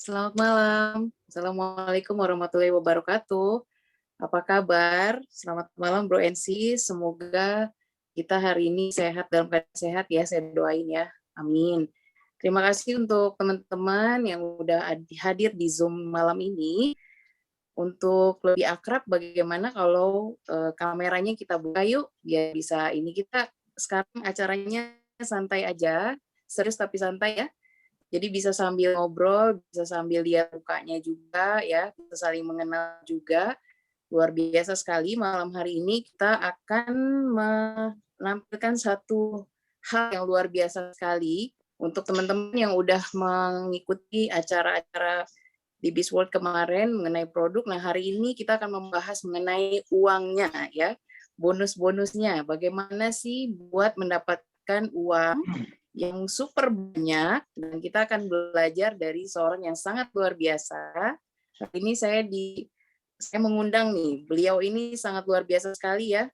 Selamat malam. Assalamualaikum warahmatullahi wabarakatuh. Apa kabar? Selamat malam Bro NC. Semoga kita hari ini sehat dalam keadaan sehat ya, saya doain ya. Amin. Terima kasih untuk teman-teman yang udah hadir di Zoom malam ini. Untuk lebih akrab, bagaimana kalau kameranya kita buka yuk, biar bisa ini kita sekarang acaranya santai aja, serius tapi santai ya. Jadi bisa sambil ngobrol, bisa sambil lihat mukanya juga ya, bisa saling mengenal juga. Luar biasa sekali malam hari ini kita akan menampilkan satu hal yang luar biasa sekali untuk teman-teman yang udah mengikuti acara-acara di Bizworld kemarin mengenai produk. Nah, hari ini kita akan membahas mengenai uangnya ya, bonus-bonusnya. Bagaimana sih buat mendapatkan uang yang super banyak, dan kita akan belajar dari seorang yang sangat luar biasa. Hari ini saya mengundang nih, beliau ini sangat luar biasa sekali ya,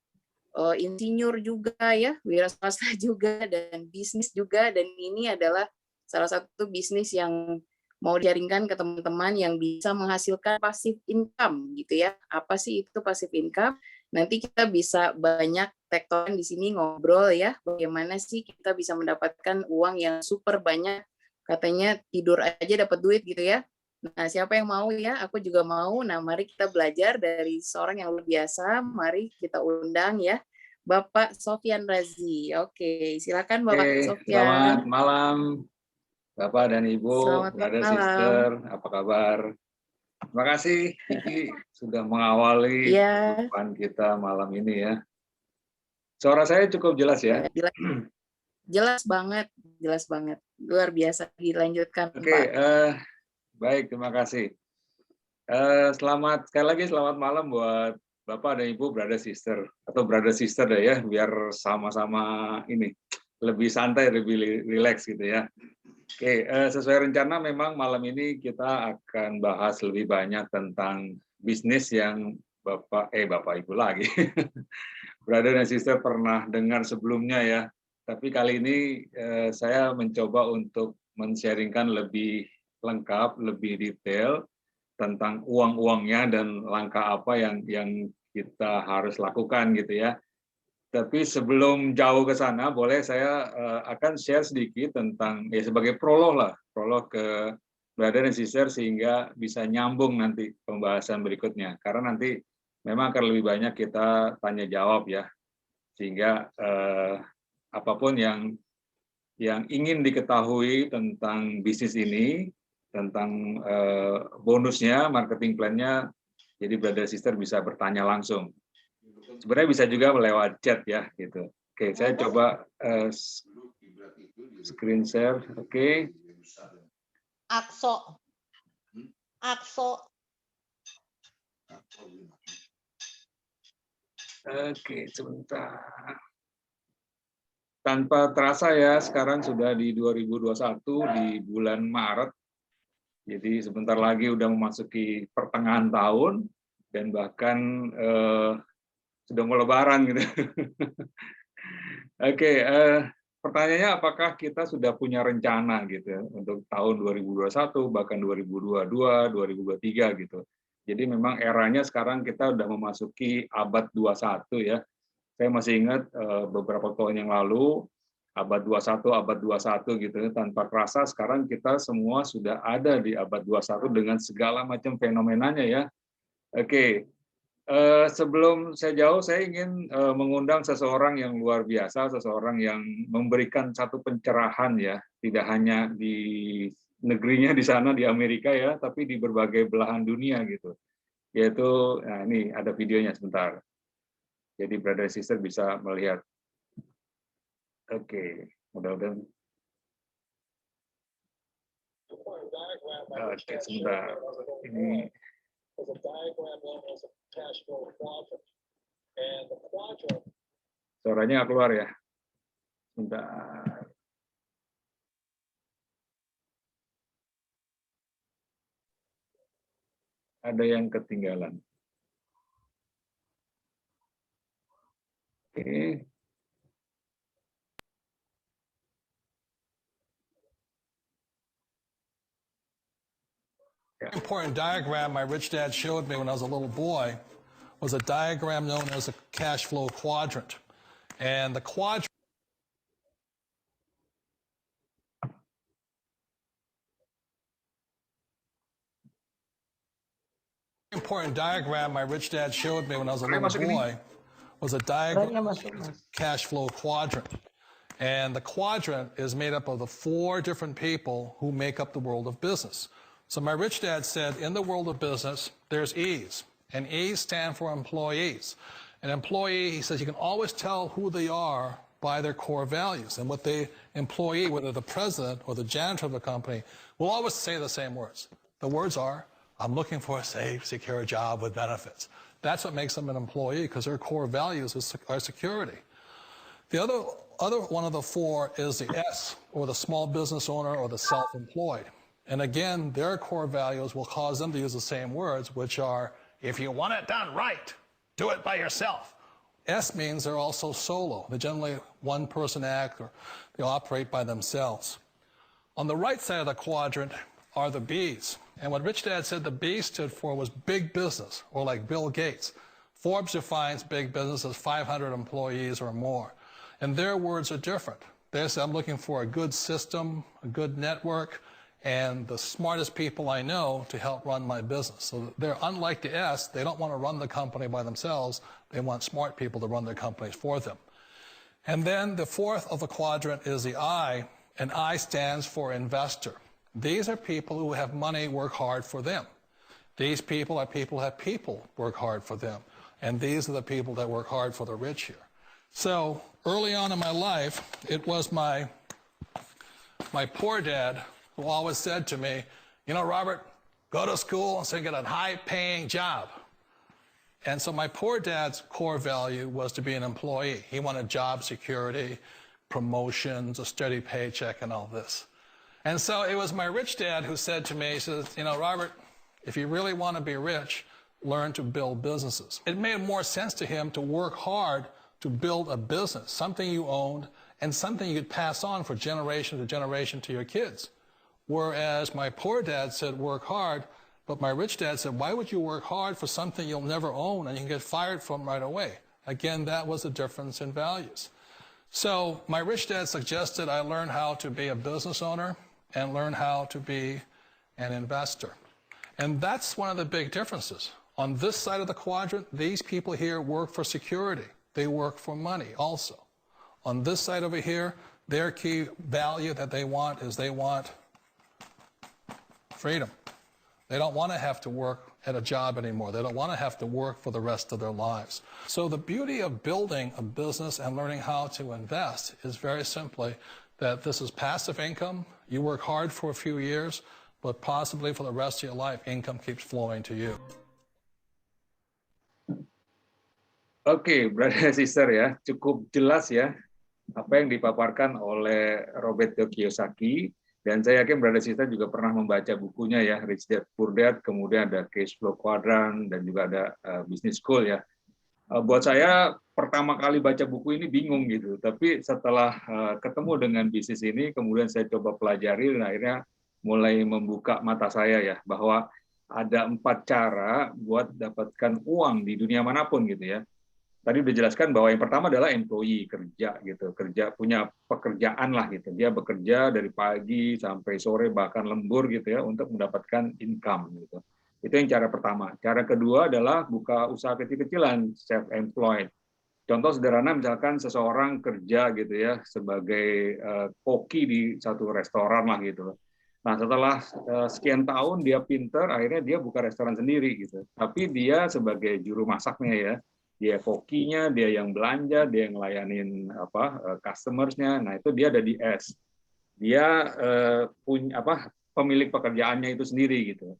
insinyur juga ya, wira swasta juga, dan bisnis juga, dan ini adalah salah satu bisnis yang mau diaringkan ke teman-teman yang bisa menghasilkan passive income gitu ya. Apa sih itu passive income? Nanti kita bisa banyak tektokan di sini ngobrol ya, bagaimana sih kita bisa mendapatkan uang yang super banyak, katanya tidur aja dapat duit gitu ya. Nah, siapa yang mau ya? Aku juga mau. Nah, mari kita belajar dari seorang yang luar biasa. Mari kita undang ya, Bapak Sofyan Razi. Oke, silakan Bapak Oke, selamat Sofyan. malam Bapak dan Ibu, Selamat brother, malam. sister, apa kabar? Terima kasih Kiki sudah mengawali Iya, perjumpaan kita malam ini ya. Suara saya cukup jelas ya? jelas banget, jelas banget. Luar biasa. Dilanjutkan, Oke, Pak. baik, terima kasih. Sekali lagi selamat malam buat Bapak dan Ibu, brother, sister, atau brother, sister deh ya, biar sama-sama ini lebih santai, lebih rileks gitu ya. Oke, sesuai rencana memang malam ini kita akan bahas lebih banyak tentang bisnis yang Bapak Ibu lagi. Brother dan sister pernah dengar sebelumnya ya. Tapi kali ini saya mencoba untuk men-sharingkan lebih lengkap, lebih detail tentang uang-uangnya dan langkah apa yang kita harus lakukan gitu ya. Tapi sebelum jauh ke sana, boleh saya akan share sedikit tentang ya sebagai prolog ke brother dan sister sehingga bisa nyambung nanti pembahasan berikutnya. Karena nanti memang akan lebih banyak kita tanya jawab ya, sehingga apapun yang ingin diketahui tentang bisnis ini, tentang bonusnya, marketing plan-nya, jadi brother sister bisa bertanya langsung. Sebenarnya bisa juga lewat chat ya gitu. Oke, saya coba screen share. Oke. Akso. Akso. Oke, sebentar. Tanpa terasa ya, sekarang sudah di 2021 di bulan Maret. Jadi sebentar lagi udah memasuki pertengahan tahun dan bahkan sudah mau lebaran gitu. Oke, pertanyaannya apakah kita sudah punya rencana gitu ya, untuk tahun 2021 bahkan 2022, 2023 gitu. Jadi memang eranya sekarang kita udah memasuki abad 21 ya. Saya masih ingat beberapa tahun yang lalu abad 21, abad 21 gitu ya. Tanpa kerasa sekarang kita semua sudah ada di abad 21 dengan segala macam fenomenanya ya. Oke, sebelum saya jauh, saya ingin mengundang seseorang yang luar biasa, seseorang yang memberikan satu pencerahan ya, tidak hanya di negerinya di sana di Amerika ya, tapi di berbagai belahan dunia gitu. Yaitu, nah ini ada videonya sebentar. Jadi brother sister bisa melihat. Oke, mudah-mudahan. Oke, sebentar. Ini. Suaranya nggak keluar ya. Sebentar. Ada yang ketinggalan. Oke. Important diagram my rich dad showed me when I was a little boy was a diagram known as a cash flow quadrant. And the quadrant important diagram my rich dad showed me when I was a little boy was a diagram cash flow quadrant. And the quadrant is made up of the 4 different people who make up the world of business. So my rich dad said, in the world of business, there's E's, and E's stand for employees. An employee, he says, you can always tell who they are by their core values. And what the employee, whether the president or the janitor of the company, will always say the same words. The words are, I'm looking for a safe, secure job with benefits. That's what makes them an employee, because their core values are security. The other one of the 4 is the S, or the small business owner or the self-employed. And again, their core values will cause them to use the same words, which are, if you want it done right, do it by yourself. S means they're also solo. They're generally one-person act, or they operate by themselves. On the right side of the quadrant are the B's. And what Rich Dad said the B stood for was big business, or like Bill Gates. Forbes defines big business as 500 employees or more. And their words are different. They say, I'm looking for a good system, a good network, and the smartest people I know to help run my business. So they're unlike the S. They don't want to run the company by themselves. They want smart people to run their companies for them. And then the 4th of the quadrant is the I, and I stands for investor. These are people who have money work hard for them. These people are people who have people work hard for them. And these are the people that work hard for the rich here. So early on in my life, it was my poor dad who always said to me, you know, Robert, go to school and so you get a high-paying job. And so my poor dad's core value was to be an employee. He wanted job security, promotions, a steady paycheck, and all this. And so it was my rich dad who said to me, he says, you know, Robert, if you really want to be rich, learn to build businesses. It made more sense to him to work hard to build a business, something you owned and something you could pass on for generation to generation to your kids. Whereas my poor dad said work hard, but my rich dad said, why would you work hard for something you'll never own and you can get fired from right away? Again, that was a difference in values. So my rich dad suggested I learn how to be a business owner and learn how to be an investor. And that's one of the big differences. On this side of the quadrant, these people here work for security. They work for money also. On this side over here, their key value that they want is they want freedom. They don't want to have to work at a job anymore. They don't want to have to work for the rest of their lives. So the beauty of building a business and learning how to invest is very simply that this is passive income. You work hard for a few years, but possibly for the rest of your life, income keeps flowing to you. Oke, brother sister ya, cukup jelas ya apa yang dipaparkan oleh Robert Kiyosaki, dan saya yakin brother sister juga pernah membaca bukunya ya, Rich Dad Poor Dad, kemudian ada Cash Flow Quadrant, dan juga ada Business School ya. Buat saya pertama kali baca buku ini bingung gitu, tapi setelah ketemu dengan bisnis ini, kemudian saya coba pelajari dan akhirnya mulai membuka mata saya ya, bahwa ada 4 cara buat dapatkan uang di dunia manapun gitu ya. Tadi udah jelaskan bahwa yang pertama adalah employee, kerja gitu, kerja punya pekerjaan lah gitu. Dia bekerja dari pagi sampai sore bahkan lembur gitu ya untuk mendapatkan income gitu. Itu yang cara pertama. Cara kedua adalah buka usaha kecil-kecilan, self-employed. Contoh sederhana misalkan seseorang kerja gitu ya sebagai koki di satu restoran lah gitu. Nah, setelah sekian tahun dia pinter, akhirnya dia buka restoran sendiri gitu. Tapi dia sebagai juru masaknya ya, dia kokinya, dia yang belanja, dia yang ngelayanin customersnya. Nah, itu dia ada di S. Dia punya pemilik pekerjaannya itu sendiri gitu.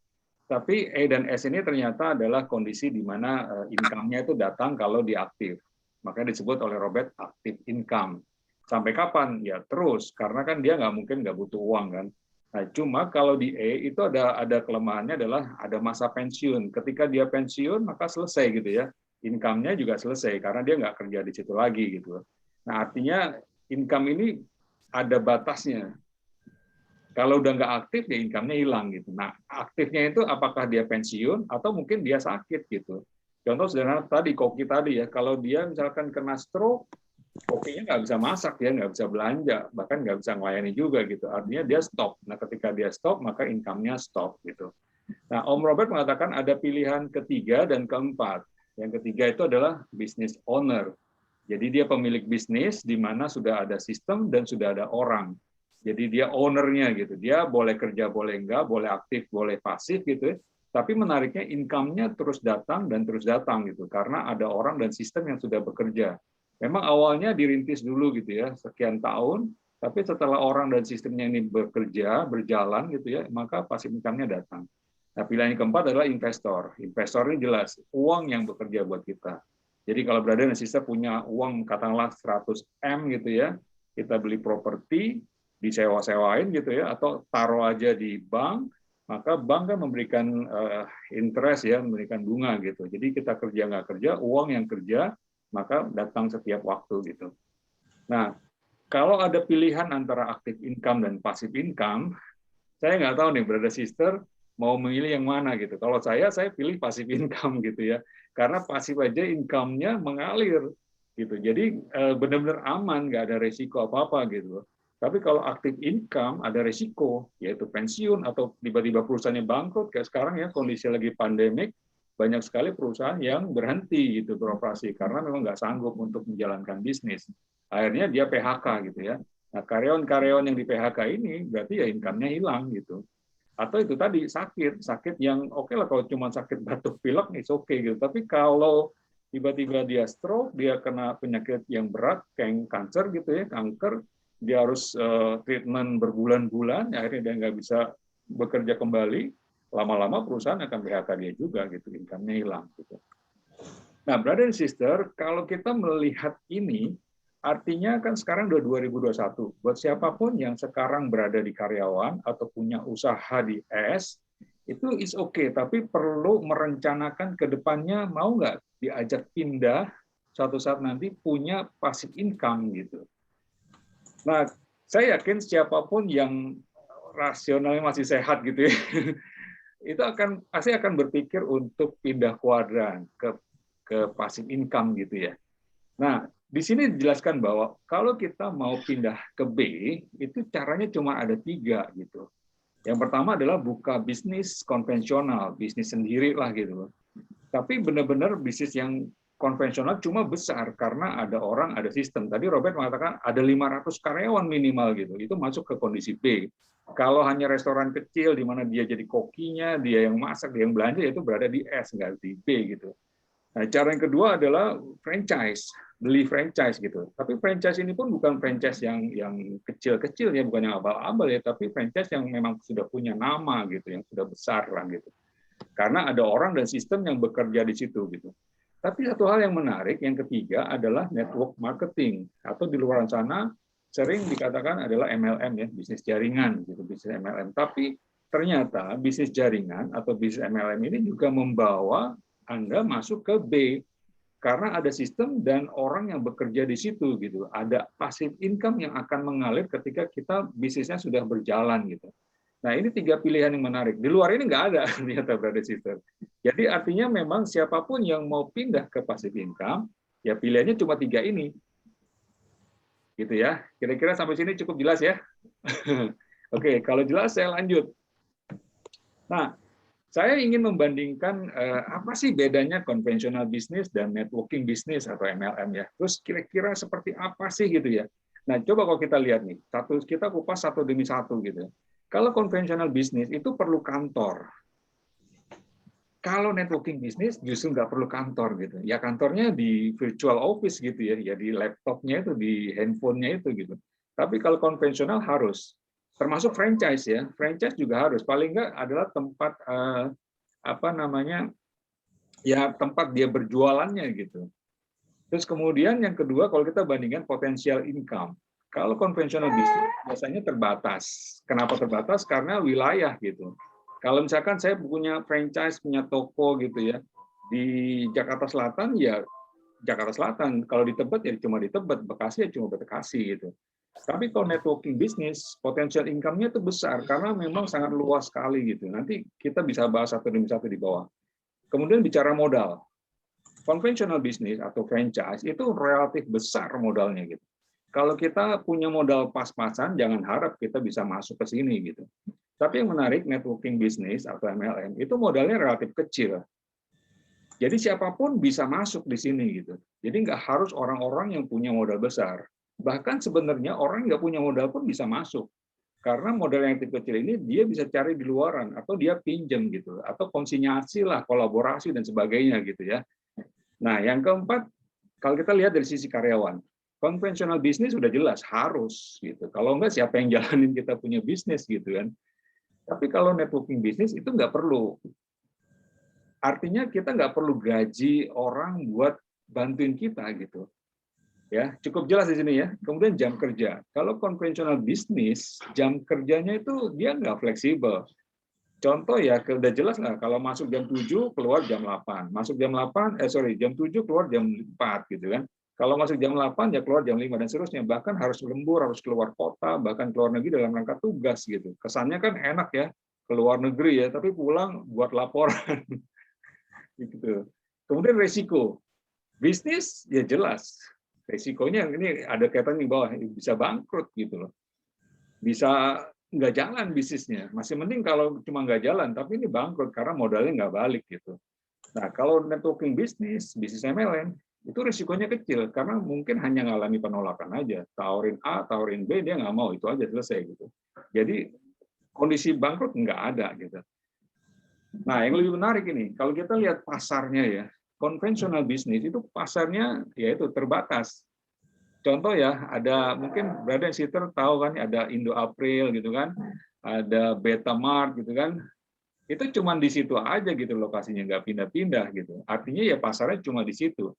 Tapi E dan S ini ternyata adalah kondisi di mana income-nya itu datang kalau dia aktif. Makanya disebut oleh Robert active income. Sampai kapan? Ya terus, karena kan dia nggak butuh uang kan. Nah, cuma kalau di E itu ada kelemahannya adalah ada masa pensiun. Ketika dia pensiun maka selesai gitu ya. Income-nya juga selesai karena dia nggak kerja di situ lagi gitu. Nah, artinya income ini ada batasnya. Kalau udah nggak aktif, ya income-nya hilang gitu. Nah, aktifnya itu apakah dia pensiun atau mungkin dia sakit gitu. Contoh sederhana tadi, koki tadi ya, kalau dia misalkan kena stroke, kokinya nggak bisa masak, ya nggak bisa belanja, bahkan nggak bisa melayani juga gitu. Artinya dia stop. Nah, ketika dia stop, maka income-nya stop gitu. Nah, Om Robert mengatakan ada pilihan ketiga dan keempat. Yang ketiga itu adalah business owner. Jadi dia pemilik bisnis di mana sudah ada sistem dan sudah ada orang. Jadi dia ownernya gitu. Dia boleh kerja, boleh enggak, boleh aktif, boleh pasif gitu. Tapi menariknya income-nya terus datang dan terus datang gitu. Karena ada orang dan sistem yang sudah bekerja. Memang awalnya dirintis dulu gitu ya, sekian tahun. Tapi setelah orang dan sistemnya ini bekerja, berjalan gitu ya, maka passive income-nya datang. Nah, pilihan yang keempat adalah investor. Investor ini jelas uang yang bekerja buat kita. Jadi kalau brother dan sister punya uang katakanlah 100 M gitu ya, kita beli properti, disewa-sewain gitu ya, atau taruh aja di bank, maka bank kan memberikan interest ya, memberikan bunga gitu. Jadi kita kerja nggak kerja, uang yang kerja, maka datang setiap waktu gitu. Nah, kalau ada pilihan antara active income dan passive income, saya nggak tahu nih, brother sister mau memilih yang mana gitu. Kalau saya pilih passive income gitu ya, karena pasif aja income-nya mengalir gitu. Jadi benar-benar aman, nggak ada resiko apa-apa gitu. Tapi kalau aktif income ada resiko, yaitu pensiun atau tiba-tiba perusahaannya bangkrut. Kayak sekarang ya kondisi lagi pandemik, banyak sekali perusahaan yang berhenti gitu beroperasi karena memang nggak sanggup untuk menjalankan bisnis. Akhirnya dia PHK gitu ya. Nah, karyawan-karyawan yang di PHK ini berarti ya income-nya hilang gitu. Atau itu tadi sakit yang oke lah kalau cuma sakit batuk pilek it's okay gitu. Tapi kalau tiba-tiba dia stroke, dia kena penyakit yang berat kayak kanker gitu ya, kanker, dia harus treatment berbulan-bulan, akhirnya dia nggak bisa bekerja kembali, lama-lama perusahaan akan PHK dia juga gitu, income-nya hilang gitu. Nah, brother and sister, kalau kita melihat ini, artinya kan sekarang udah 2021. Buat siapapun yang sekarang berada di karyawan atau punya usaha di S, itu is okay, tapi perlu merencanakan ke depannya mau nggak diajak pindah suatu saat nanti punya passive income gitu. Nah, saya yakin siapapun yang rasionalnya masih sehat gitu ya, itu pasti akan berpikir untuk pindah kuadran ke passive income gitu ya. Nah, di sini dijelaskan bahwa kalau kita mau pindah ke B, itu caranya cuma ada 3 gitu. Yang pertama adalah buka bisnis konvensional, bisnis sendiri lah gitu. Tapi benar-benar bisnis yang konvensional cuma besar karena ada orang, ada sistem. Tadi Robert mengatakan ada 500 karyawan minimal gitu. Itu masuk ke kondisi B. Kalau hanya restoran kecil di mana dia jadi kokinya, dia yang masak, dia yang belanja, itu berada di S, nggak di B gitu. Nah, cara yang kedua adalah franchise, beli franchise gitu. Tapi franchise ini pun bukan franchise yang kecil-kecil ya, bukan yang abal-abal ya, tapi franchise yang memang sudah punya nama gitu, yang sudah besar lah gitu. Karena ada orang dan sistem yang bekerja di situ gitu. Tapi satu hal yang menarik, yang ketiga adalah network marketing atau di luar sana sering dikatakan adalah MLM ya, bisnis jaringan gitu, bisnis MLM. Tapi ternyata bisnis jaringan atau bisnis MLM ini juga membawa Anda masuk ke B karena ada sistem dan orang yang bekerja di situ gitu. Ada passive income yang akan mengalir ketika kita bisnisnya sudah berjalan gitu. Nah, ini 3 pilihan yang menarik. Di luar ini nggak ada ternyata, brother sister. Jadi artinya memang siapapun yang mau pindah ke passive income, ya pilihannya cuma 3 ini. Gitu ya. Kira-kira sampai sini cukup jelas ya? Oke, kalau jelas saya lanjut. Nah, saya ingin membandingkan apa sih bedanya konvensional bisnis dan networking bisnis atau MLM ya. Terus kira-kira seperti apa sih gitu ya. Nah, coba kalau kita lihat nih, kita kupas satu demi satu gitu. Kalau konvensional bisnis itu perlu kantor. Kalau networking bisnis justru nggak perlu kantor gitu. Ya kantornya di virtual office gitu ya, ya di laptopnya itu, di handphonenya itu gitu. Tapi kalau konvensional harus. Termasuk franchise ya. Franchise juga harus. Paling nggak adalah tempat ya tempat dia berjualannya gitu. Terus kemudian yang kedua, kalau kita bandingkan potensial income. Kalau konvensional bisnis biasanya terbatas. Kenapa terbatas? Karena wilayah gitu. Kalau misalkan saya punya franchise, punya toko gitu ya, di Jakarta Selatan ya Jakarta Selatan. Kalau di Tebet ya cuma di Tebet, Bekasi ya cuma Bekasi gitu. Tapi kalau networking bisnis, potensial income-nya itu besar karena memang sangat luas sekali gitu. Nanti kita bisa bahas satu demi satu di bawah. Kemudian bicara modal. Konvensional bisnis atau franchise itu relatif besar modalnya gitu. Kalau kita punya modal pas-pasan, jangan harap kita bisa masuk ke sini gitu. Tapi yang menarik, networking bisnis atau MLM itu modalnya relatif kecil. Jadi siapapun bisa masuk di sini gitu. Jadi nggak harus orang-orang yang punya modal besar. Bahkan sebenarnya orang yang nggak punya modal pun bisa masuk. Karena modal yang kecil ini dia bisa cari di luaran atau dia pinjam gitu atau konsinyasi lah, kolaborasi dan sebagainya gitu ya. Nah, yang keempat, kalau kita lihat dari sisi karyawan, konvensional bisnis sudah jelas harus gitu. Kalau enggak siapa yang jalanin kita punya bisnis gitu kan. Tapi kalau networking bisnis itu nggak perlu. Artinya kita nggak perlu gaji orang buat bantuin kita gitu. Ya, cukup jelas di sini ya. Kemudian jam kerja. Kalau konvensional bisnis, jam kerjanya itu dia nggak fleksibel. Contoh ya, udah jelas nggak? Kalau masuk jam 7, keluar jam 8. Masuk jam 8, jam 7, keluar jam 4, gitu kan. Kalau masuk jam 8, ya keluar jam 5, dan seterusnya. Bahkan harus lembur, harus keluar kota, bahkan keluar negeri dalam rangka tugas, gitu. Kesannya kan enak ya, keluar negeri ya, tapi pulang buat laporan. Gitu. Kemudian resiko. Bisnis, ya jelas. Resikonya ini ada kaitan di bawah, bisa bangkrut gitu loh. Bisa nggak jalan bisnisnya. Masih mending kalau cuma nggak jalan, tapi ini bangkrut karena modalnya nggak balik gitu. Nah, kalau networking bisnis MLM, itu risikonya kecil karena mungkin hanya ngalami penolakan aja. Tawarin A, tawarin B, dia nggak mau, itu aja selesai gitu. Jadi kondisi bangkrut nggak ada gitu. Nah, yang lebih menarik ini, kalau kita lihat pasarnya ya, konvensional bisnis itu pasarnya yaitu terbatas. Contoh ya, ada mungkin Brother Sister tahu kan, ada Indo April gitu kan, ada Betamart gitu kan, itu cuma di situ aja gitu lokasinya, nggak pindah-pindah gitu. Artinya ya pasarnya cuma di situ.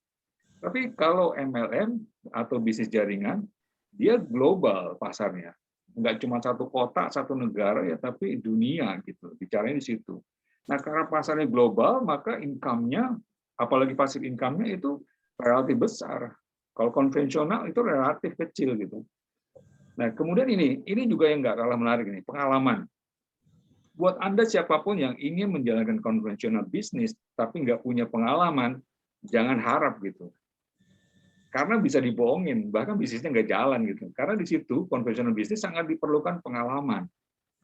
Tapi kalau MLM atau bisnis jaringan, dia global pasarnya, nggak cuma satu kota, satu negara ya, tapi dunia gitu. Bicaranya di situ. Nah, karena pasarnya global, maka income-nya, apalagi passive income-nya itu relatif besar. Kalau konvensional itu relatif kecil gitu. Nah, kemudian ini juga yang nggak kalah menarik nih, pengalaman. Buat Anda siapapun yang ingin menjalankan konvensional bisnis tapi nggak punya pengalaman, jangan harap gitu. Karena bisa dibohongin, bahkan bisnisnya nggak jalan gitu. Karena di situ konvensional bisnis sangat diperlukan pengalaman.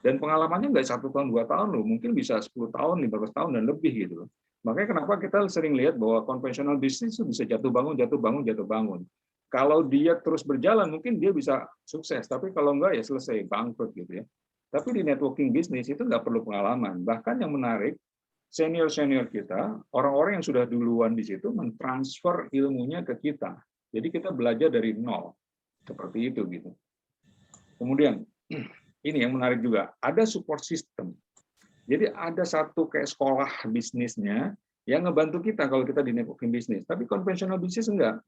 Dan pengalamannya nggak 1 tahun, 2 tahun loh, mungkin bisa 10 tahun, 15 tahun, dan lebih gitu. Makanya kenapa kita sering lihat bahwa konvensional bisnis itu bisa jatuh bangun, jatuh bangun, jatuh bangun. Kalau dia terus berjalan, mungkin dia bisa sukses. Tapi kalau enggak, ya selesai, bangkrut gitu ya. Tapi di networking bisnis itu nggak perlu pengalaman. Bahkan yang menarik, senior-senior kita, orang-orang yang sudah duluan di situ, mentransfer ilmunya ke kita. Jadi kita belajar dari nol. Seperti itu gitu. Kemudian, ini yang menarik juga, ada support system. Jadi ada satu kayak sekolah bisnisnya yang ngebantu kita kalau kita di networking bisnis. Tapi konvensional bisnis enggak.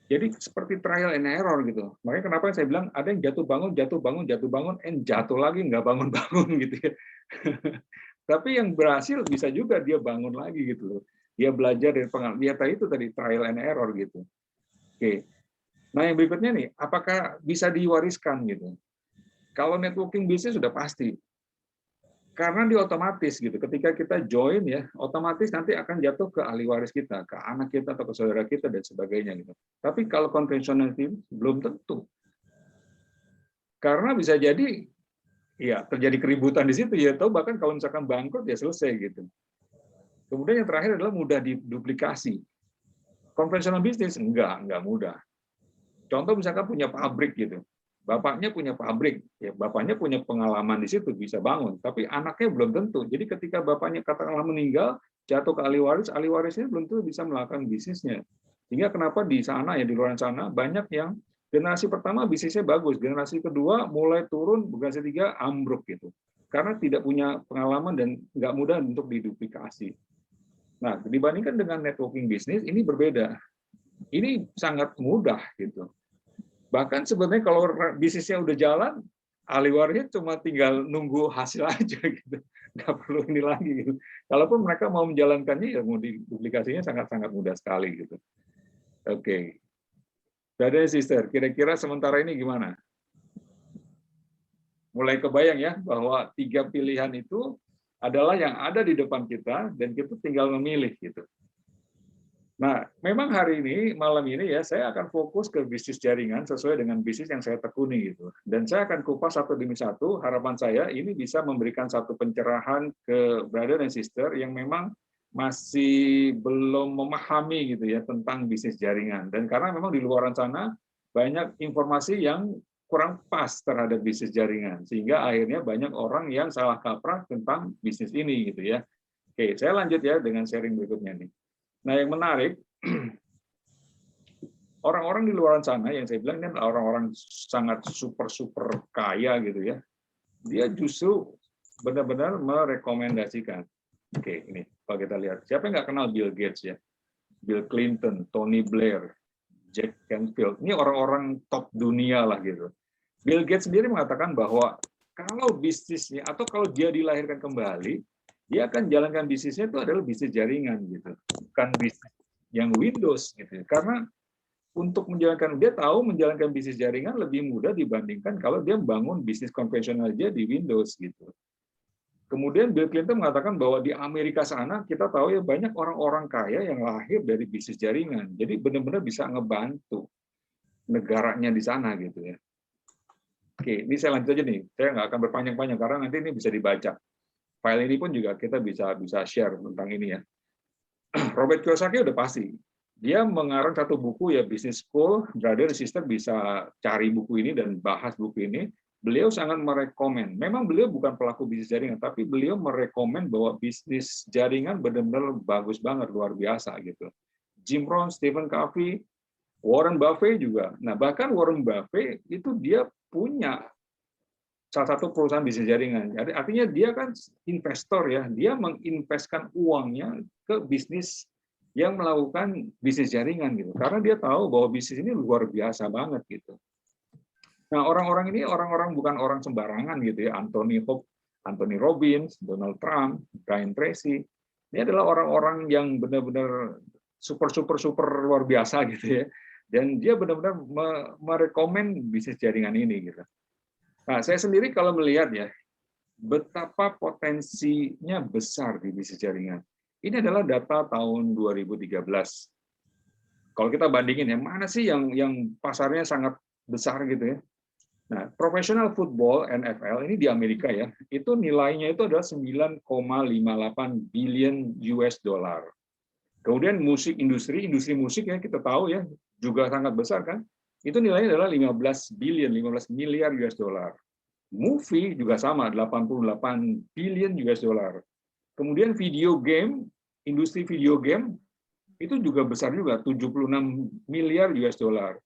Jadi seperti trial and error gitu. Makanya kenapa saya bilang ada yang jatuh bangun, jatuh lagi nggak bangun-bangun gitu ya. Tapi yang berhasil bisa juga dia bangun lagi gitu loh. Dia belajar dari pengalaman. Dia itu tadi trial and error gitu. Oke. Nah yang berikutnya nih, apakah bisa diwariskan gitu? Kalau networking bisnis sudah pasti. Karena dia otomatis gitu. Ketika kita join ya, otomatis nanti akan jatuh ke ahli waris kita, ke anak kita atau ke saudara kita dan sebagainya gitu. Tapi kalau konvensional belum tentu. Karena bisa jadi ya terjadi keributan di situ ya, atau bahkan kalau misalkan bangkrut ya selesai gitu. Kemudian yang terakhir adalah mudah diduplikasi. Konvensional bisnis enggak mudah. Contoh misalkan punya pabrik gitu. Bapaknya punya pabrik, ya bapaknya punya pengalaman di situ bisa bangun, tapi anaknya belum tentu. Jadi ketika bapaknya katakanlah meninggal, jatuh ke ahli warisnya belum tentu bisa melakukan bisnisnya. Sehingga kenapa di sana ya di luar sana banyak yang generasi pertama bisnisnya bagus, generasi kedua mulai turun, generasi ketiga ambruk gitu. Karena tidak punya pengalaman dan nggak mudah untuk diduplikasi. Nah, dibandingkan dengan networking bisnis ini berbeda. Ini sangat mudah gitu. Bahkan sebenarnya kalau bisnisnya udah jalan, ahli warisnya cuma tinggal nunggu hasil aja gitu, nggak perlu ini lagi gitu. Kalaupun mereka mau menjalankannya, ya mau duplikasinya sangat-sangat mudah sekali gitu. Oke, Brother Sister, kira-kira sementara ini gimana? mulai kebayang ya bahwa 3 pilihan itu adalah yang ada di depan kita dan kita tinggal memilih gitu. Nah, memang hari ini, malam ini ya, saya akan fokus ke bisnis jaringan sesuai dengan bisnis yang saya tekuni gitu. Dan saya akan kupas satu demi satu. Harapan saya ini bisa memberikan satu pencerahan ke brother dan sister yang memang masih belum memahami gitu ya tentang bisnis jaringan. Dan karena memang di luar sana banyak informasi yang kurang pas terhadap bisnis jaringan, sehingga akhirnya banyak orang yang salah kaprah tentang bisnis ini gitu ya. Oke, saya lanjut ya dengan sharing berikutnya nih. Nah, yang menarik, orang-orang di luar sana yang saya bilang kan orang-orang sangat super kaya gitu ya, dia justru benar-benar merekomendasikan. Oke, ini kalau kita lihat, siapa yang nggak kenal Bill Gates ya? Bill Clinton, Tony Blair, Jack Canfield, ini orang-orang top dunia lah gitu. Bill Gates sendiri mengatakan bahwa kalau bisnisnya atau kalau dia dilahirkan kembali, dia akan jalankan bisnisnya itu adalah bisnis jaringan gitu, bukan bisnis yang Windows gitu. Karena untuk menjalankan, dia tahu menjalankan bisnis jaringan lebih mudah dibandingkan kalau dia membangun bisnis konvensional aja di Windows gitu. Kemudian Bill Clinton mengatakan bahwa di Amerika sana kita tahu ya banyak orang-orang kaya yang lahir dari bisnis jaringan, jadi benar-benar bisa ngebantu negaranya di sana gitu ya. Oke, ini saya lanjut aja nih. Saya nggak akan berpanjang-panjang karena nanti ini bisa dibaca. File ini pun juga kita bisa share tentang ini ya. Robert Kiyosaki udah pasti. Dia mengarang satu buku ya, Business School. Brother and sister bisa cari buku ini dan bahas buku ini. Beliau sangat merekomen. Memang beliau bukan pelaku bisnis jaringan, tapi beliau merekomen bahwa bisnis jaringan benar-benar bagus banget, luar biasa gitu. Jim Rohn, Stephen Covey, Warren Buffett juga. Nah, bahkan Warren Buffett itu dia punya salah satu perusahaan bisnis jaringan. Artinya dia kan investor ya, dia menginvestkan uangnya ke bisnis yang melakukan bisnis jaringan gitu. Karena dia tahu bahwa bisnis ini luar biasa banget gitu. Nah, orang-orang ini orang-orang bukan orang sembarangan gitu ya. Anthony Robbins, Donald Trump, Brian Tracy. Ini adalah orang-orang yang benar-benar super luar biasa gitu ya. Dan dia benar-benar merekomen bisnis jaringan ini gitu. Nah, saya sendiri kalau melihat ya, betapa potensinya besar di bisnis jaringan. Ini adalah data tahun 2013. Kalau kita bandingin ya, mana sih yang pasarnya sangat besar gitu ya. Nah, professional football NFL ini di Amerika ya, itu nilainya itu adalah 9,58 billion US dollar. Kemudian industri musik ya kita tahu ya, juga sangat besar kan. Itu nilainya adalah 15 miliar US dollar. Movie juga sama, 88 billion US dollar. Kemudian video game, industri video game itu juga besar juga, 76 miliar US dollar.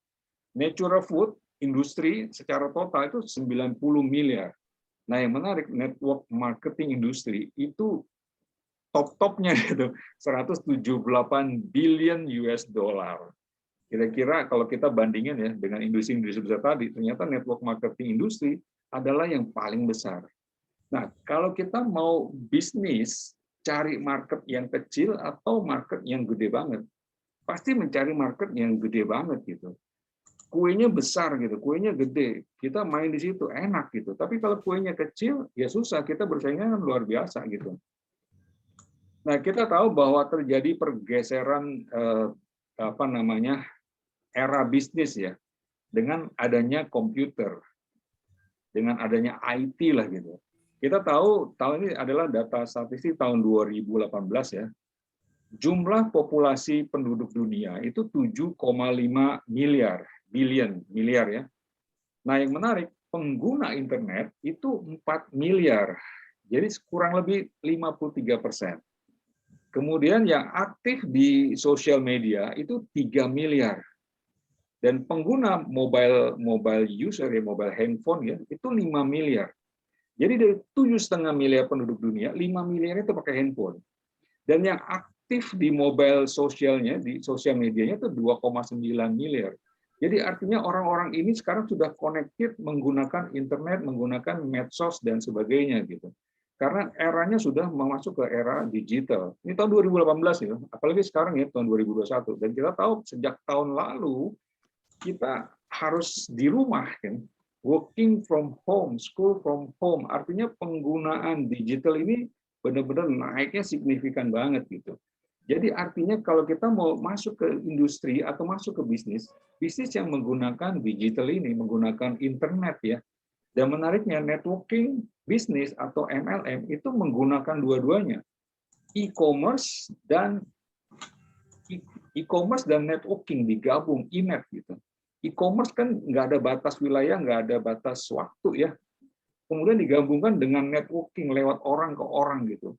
Natural food, industri secara total itu 90 miliar. Nah, yang menarik, network marketing industri itu top-topnya itu 178 billion US dollar. Kira-kira kalau kita bandingin ya dengan industri-industri besar tadi, ternyata network marketing industri adalah yang paling besar. Nah, kalau kita mau bisnis, cari market yang kecil atau market yang gede banget, pasti mencari market yang gede banget gitu. Kuenya besar gitu, kuenya gede, kita main di situ enak gitu. Tapi kalau kuenya kecil, ya susah, kita bersaingnya luar biasa gitu. Nah, kita tahu bahwa terjadi pergeseran era bisnis ya, dengan adanya komputer, dengan adanya IT lah gitu. Kita tahu tahun ini adalah data statistik tahun 2018 ya. Jumlah populasi penduduk dunia itu 7,5 miliar ya. Nah, yang menarik, pengguna internet itu 4 miliar. Jadi kurang lebih 53%. Kemudian yang aktif di sosial media itu 3 miliar. Dan pengguna mobile user ya, mobile handphone ya, itu 5 miliar. Jadi dari 7,5 miliar penduduk dunia, 5 miliar itu pakai handphone. Dan yang aktif di mobile sosialnya, di sosial medianya itu 2,9 miliar. Jadi artinya orang-orang ini sekarang sudah connected menggunakan internet, menggunakan medsos dan sebagainya gitu. Karena eranya sudah masuk ke era digital. Ini tahun 2018 ya, apalagi sekarang ya tahun 2021. Dan kita tahu sejak tahun lalu kita harus di rumah kan. working from home, school from home, artinya penggunaan digital ini benar-benar naiknya signifikan banget gitu. Jadi artinya kalau kita mau masuk ke industri atau masuk ke bisnis yang menggunakan digital ini, menggunakan internet ya. Dan menariknya networking bisnis atau MLM itu menggunakan dua-duanya, e-commerce dan networking digabung, e-net gitu. E-commerce kan nggak ada batas wilayah, nggak ada batas waktu ya. Kemudian digabungkan dengan networking lewat orang ke orang gitu.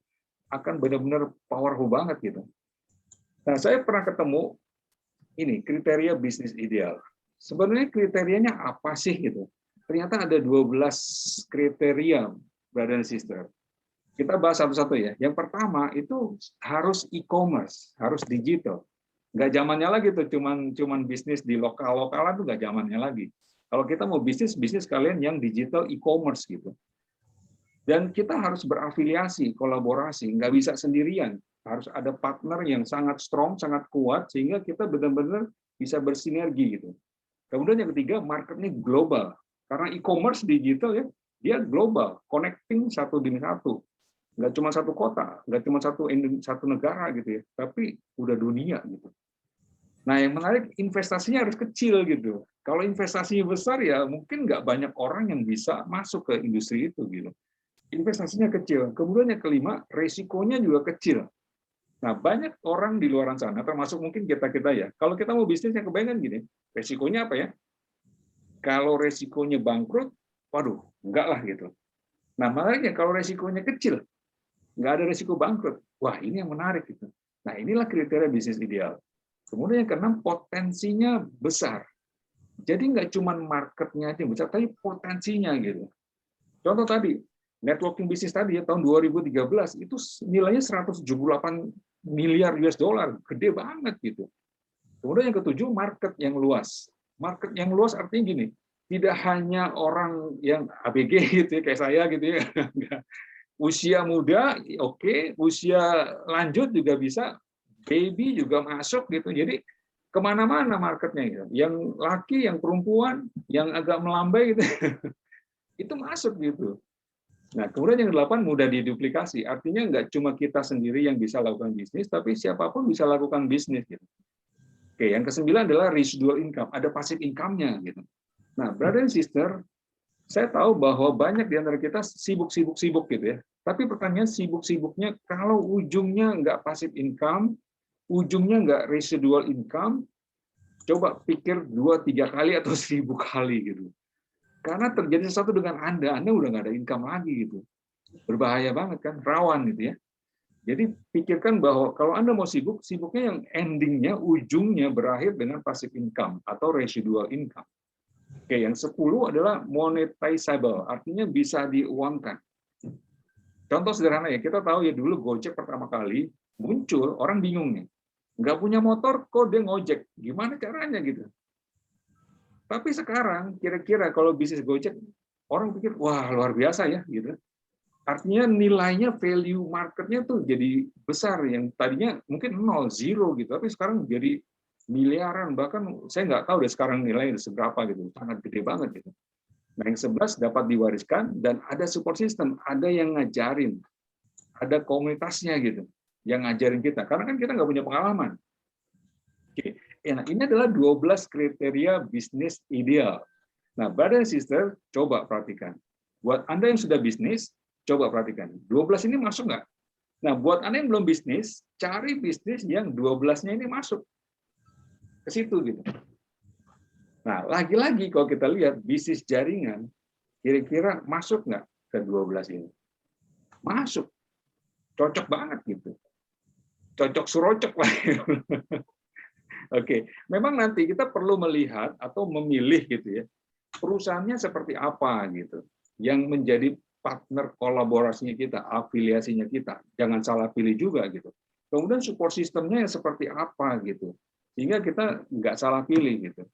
Akan benar-benar powerful banget gitu. Nah, saya pernah ketemu ini kriteria bisnis ideal. Sebenarnya kriterianya apa sih gitu? Ternyata ada 12 kriteria, brother and sister. Kita bahas satu-satu ya. Yang pertama itu harus e-commerce, harus digital. Nggak zamannya lagi tuh, cuman bisnis di lokal-lokalan tuh nggak zamannya lagi. Kalau kita mau bisnis kalian yang digital e-commerce gitu. Dan kita harus berafiliasi, kolaborasi, nggak bisa sendirian. Harus ada partner yang sangat strong, sangat kuat, sehingga kita benar-benar bisa bersinergi gitu. Kemudian yang ketiga, marketnya global. Karena e-commerce digital ya, dia global, connecting satu demi satu. Nggak cuma satu kota, nggak cuma satu negara gitu ya, tapi udah dunia gitu. Nah yang menarik investasinya harus kecil gitu. Kalau investasinya besar ya mungkin nggak banyak orang yang bisa masuk ke industri itu gitu. Investasinya kecil. Kemudian yang kelima, resikonya juga kecil. Nah banyak orang di luar sana, termasuk mungkin kita ya. Kalau kita mau bisnis yang kebanyakan gini, resikonya apa ya? Kalau resikonya bangkrut, waduh, enggak lah gitu. Nah, makanya kalau resikonya kecil, nggak ada resiko bangkrut. Wah, ini yang menarik gitu. Nah, inilah kriteria bisnis ideal. Kemudian yang keenam, potensinya besar. Jadi nggak cuma marketnya aja besar, tapi potensinya gitu. Contoh tadi, networking bisnis tadi ya tahun 2013 itu nilainya 178 miliar US dollar, gede banget gitu. Kemudian yang ketujuh, market yang luas. Market yang luas artinya gini, tidak hanya orang yang ABG gitu ya, kayak saya gitu ya. Usia muda, oke, usia lanjut juga bisa, baby juga masuk gitu. Jadi kemana-mana marketnya gitu. Yang laki, yang perempuan, yang agak melambai gitu, itu masuk gitu. Nah, kemudian yang ke-8 mudah diduplikasi. Artinya nggak cuma kita sendiri yang bisa lakukan bisnis, tapi siapapun bisa lakukan bisnis gitu. Oke, yang ke-9 adalah residual income, ada passive income-nya gitu. Nah, brother and sister, saya tahu bahwa banyak di antara kita sibuk gitu ya. Tapi pertanyaan sibuk-sibuknya kalau ujungnya nggak passive income, ujungnya nggak residual income, coba pikir 2-3 kali atau 1000 kali gitu. Karena terjadi sesuatu dengan Anda udah nggak ada income lagi gitu. Berbahaya banget kan, rawan gitu ya. Jadi pikirkan bahwa kalau Anda mau sibuk, sibuknya yang endingnya, ujungnya berakhir dengan passive income atau residual income. Oke, yang 10 adalah monetizable, artinya bisa diuangkan. Contoh sederhana ya, kita tahu ya dulu Gojek pertama kali muncul, orang bingung nih. Nggak punya motor, kok dia ngojek? Gimana caranya gitu? Tapi sekarang, kira-kira kalau bisnis Gojek, orang pikir, wah luar biasa ya gitu. Artinya nilainya value marketnya tuh jadi besar yang tadinya mungkin 0, 0 gitu, tapi sekarang jadi miliaran, bahkan saya nggak tahu deh sekarang nilainya seberapa gitu, sangat gede banget gitu. Nah yang 11 dapat diwariskan dan ada support system, ada yang ngajarin, ada komunitasnya gitu, yang ngajarin kita, karena kan kita nggak punya pengalaman. Oke, nah ini adalah 12 kriteria bisnis ideal. Nah brother and sister, coba perhatikan. Buat Anda yang sudah bisnis, coba perhatikan, 12 ini masuk nggak? Nah, buat Anda yang belum bisnis, cari bisnis yang 12-nya ini masuk ke situ gitu. Nah, lagi-lagi kalau kita lihat bisnis jaringan, kira-kira masuk nggak ke 12 ini? Masuk. Cocok banget gitu. Cocok surocok lah. Oke, memang nanti kita perlu melihat atau memilih gitu ya, perusahaannya seperti apa gitu, yang menjadi partner kolaborasinya kita, afiliasinya kita. Jangan salah pilih juga gitu. Kemudian support sistemnya yang seperti apa gitu. Sehingga kita nggak salah pilih gitu.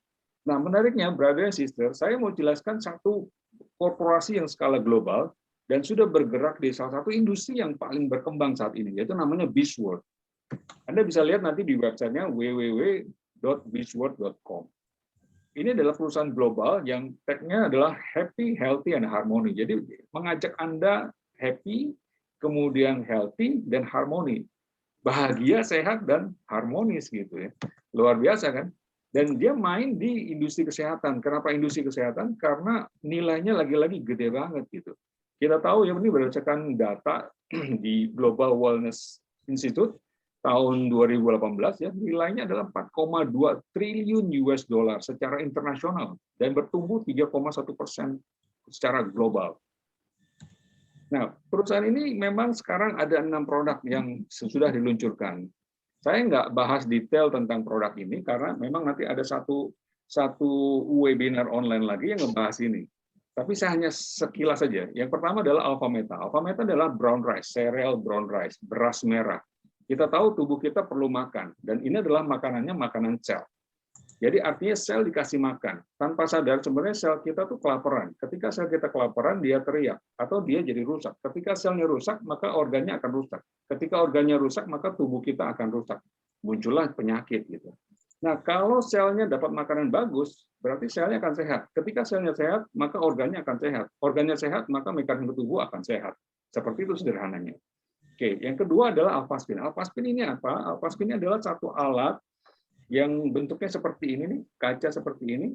Nah, menariknya brother and sister, saya mau jelaskan satu korporasi yang skala global dan sudah bergerak di salah satu industri yang paling berkembang saat ini, yaitu namanya BizWorld. Anda bisa lihat nanti di websitenya www.bizworld.com. ini adalah perusahaan global yang tag-nya adalah happy, healthy, and harmony. Jadi mengajak Anda happy, kemudian healthy, dan harmony. Bahagia, sehat, dan harmonis gitu ya. Luar biasa kan? Dan dia main di industri kesehatan. Kenapa industri kesehatan? Karena nilainya lagi-lagi gede banget gitu. Kita tahu ya, ini berdasarkan data di Global Wellness Institute tahun 2018 ya, nilainya adalah 4,2 triliun US dollar secara internasional dan bertumbuh 3,1% secara global. Nah, perusahaan ini memang sekarang ada 6 produk yang sudah diluncurkan. Saya nggak bahas detail tentang produk ini karena memang nanti ada satu webinar online lagi yang ngebahas ini. Tapi saya hanya sekilas saja. Yang pertama adalah Alpha Meta. Alpha Meta adalah brown rice, cereal brown rice, beras merah. Kita tahu tubuh kita perlu makan, dan ini adalah makanannya makanan sel. Jadi artinya sel dikasih makan. Tanpa sadar sebenarnya sel kita tuh kelaparan. Ketika sel kita kelaparan, dia teriak, atau dia jadi rusak. Ketika selnya rusak, maka organnya akan rusak. Ketika organnya rusak, maka tubuh kita akan rusak. Muncullah penyakit gitu. Nah, kalau selnya dapat makanan bagus, berarti selnya akan sehat. Ketika selnya sehat, maka organnya akan sehat. Organnya sehat, maka mekanisme tubuh akan sehat. Seperti itu sederhananya. Oke, yang kedua adalah Alphaspin. Alphaspin ini apa? Alphaspin ini adalah satu alat yang bentuknya seperti ini nih, kaca seperti ini.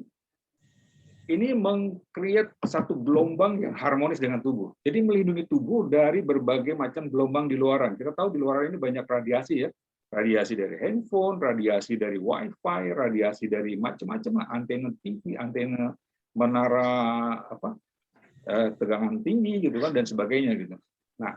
Ini meng-create satu gelombang yang harmonis dengan tubuh. Jadi melindungi tubuh dari berbagai macam gelombang di luaran. Kita tahu di luaran ini banyak radiasi ya. Radiasi dari handphone, radiasi dari wifi, radiasi dari macam-macam, antena TV, antena menara tegangan tinggi gitu kan, dan sebagainya gitu. Nah,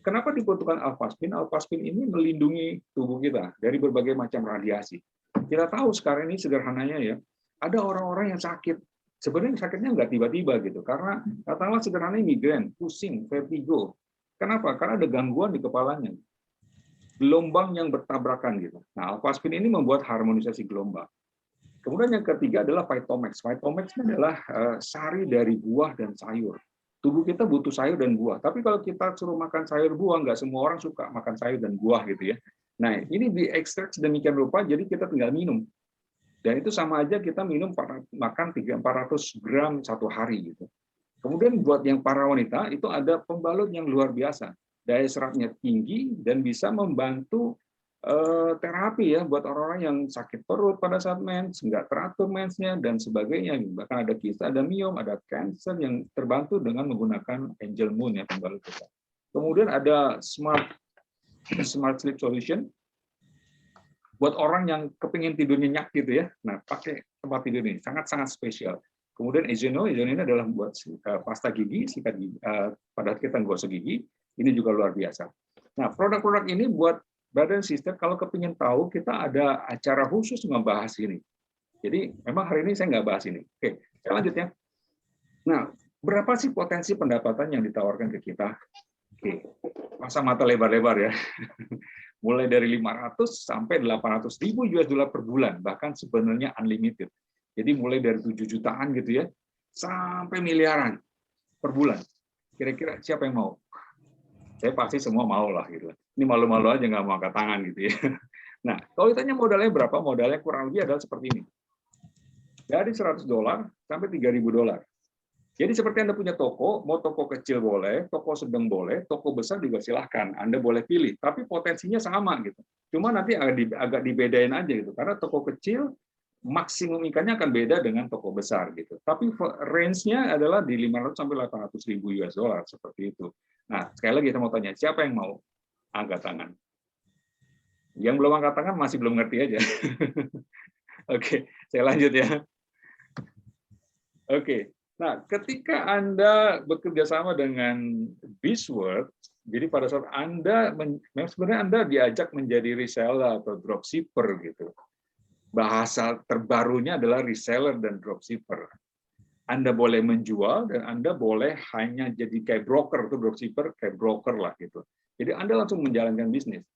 kenapa dibutuhkan Alphaspin? Alphaspin ini melindungi tubuh kita dari berbagai macam radiasi. Kita tahu sekarang ini sederhananya ya, ada orang-orang yang sakit. Sebenarnya sakitnya nggak tiba-tiba gitu, karena katakanlah sederhananya migrain, pusing, vertigo. Kenapa? Karena ada gangguan di kepalanya. Gelombang yang bertabrakan gitu. Nah, Alphaspin ini membuat harmonisasi gelombang. Kemudian yang ketiga adalah Phytomax. Phytomax adalah sari dari buah dan sayur. Tubuh kita butuh sayur dan buah. Tapi kalau kita suruh makan sayur buah, nggak semua orang suka makan sayur dan buah gitu ya. Nah, ini diekstrak sedemikian rupa, jadi kita tinggal minum. Dan itu sama aja kita makan 400 gram satu hari gitu. Kemudian buat yang para wanita, itu ada pembalut yang luar biasa. Daya seratnya tinggi dan bisa membantu terapi ya buat orang-orang yang sakit perut pada saat mens, nggak teratur mensnya dan sebagainya. Bahkan ada kista, ada miom, ada cancer yang terbantu dengan menggunakan Angel Moon ya pembalut kita. Kemudian ada Smart Sleep Solution buat orang yang kepingin tidur nyenyak gitu ya. Nah, pakai tempat tidur ini sangat-sangat spesial. Kemudian Ezeno ini adalah buat pasta gigi, sikat gigi, pada kita gosok gigi. Ini juga luar biasa. Nah, produk-produk ini buat brother and sister, kalau kepingin tahu, kita ada acara khusus membahas ini. Jadi, memang hari ini saya nggak bahas ini. Oke, saya lanjut ya. Nah, berapa sih potensi pendapatan yang ditawarkan ke kita? Oke, pasang mata lebar-lebar ya. Mulai dari 500 sampai 800 ribu US dollar per bulan, bahkan sebenarnya unlimited. Jadi mulai dari 7 jutaan gitu ya, sampai miliaran per bulan. Kira-kira siapa yang mau? Saya pasti semua mau lah gitu. Ini malu-malu aja nggak mau angkat tangan gitu ya. Nah, kalau ditanya modalnya berapa, modalnya kurang lebih adalah seperti ini. Dari $100 sampai $3.000. Jadi seperti Anda punya toko, mau toko kecil boleh, toko sedang boleh, toko besar juga silahkan. Anda boleh pilih, tapi potensinya sama gitu. Cuma nanti agak dibedain aja gitu. Karena toko kecil maksimum ikannya akan beda dengan toko besar gitu. Tapi range-nya adalah di 500 sampai 800 ribu US dollar seperti itu. Nah, sekali lagi saya mau tanya, siapa yang mau angkat tangan? Yang belum angkat tangan masih belum ngerti aja. Oke, saya lanjut ya. Oke. Nah, ketika Anda bekerja sama dengan BizWorks, jadi pada saat Anda sebenarnya Anda diajak menjadi reseller atau dropshipper gitu. Bahasa terbarunya adalah reseller dan dropshipper. Anda boleh menjual dan Anda boleh hanya jadi kayak broker atau dropshipper, kayak broker lah gitu. Jadi Anda langsung menjalankan bisnis.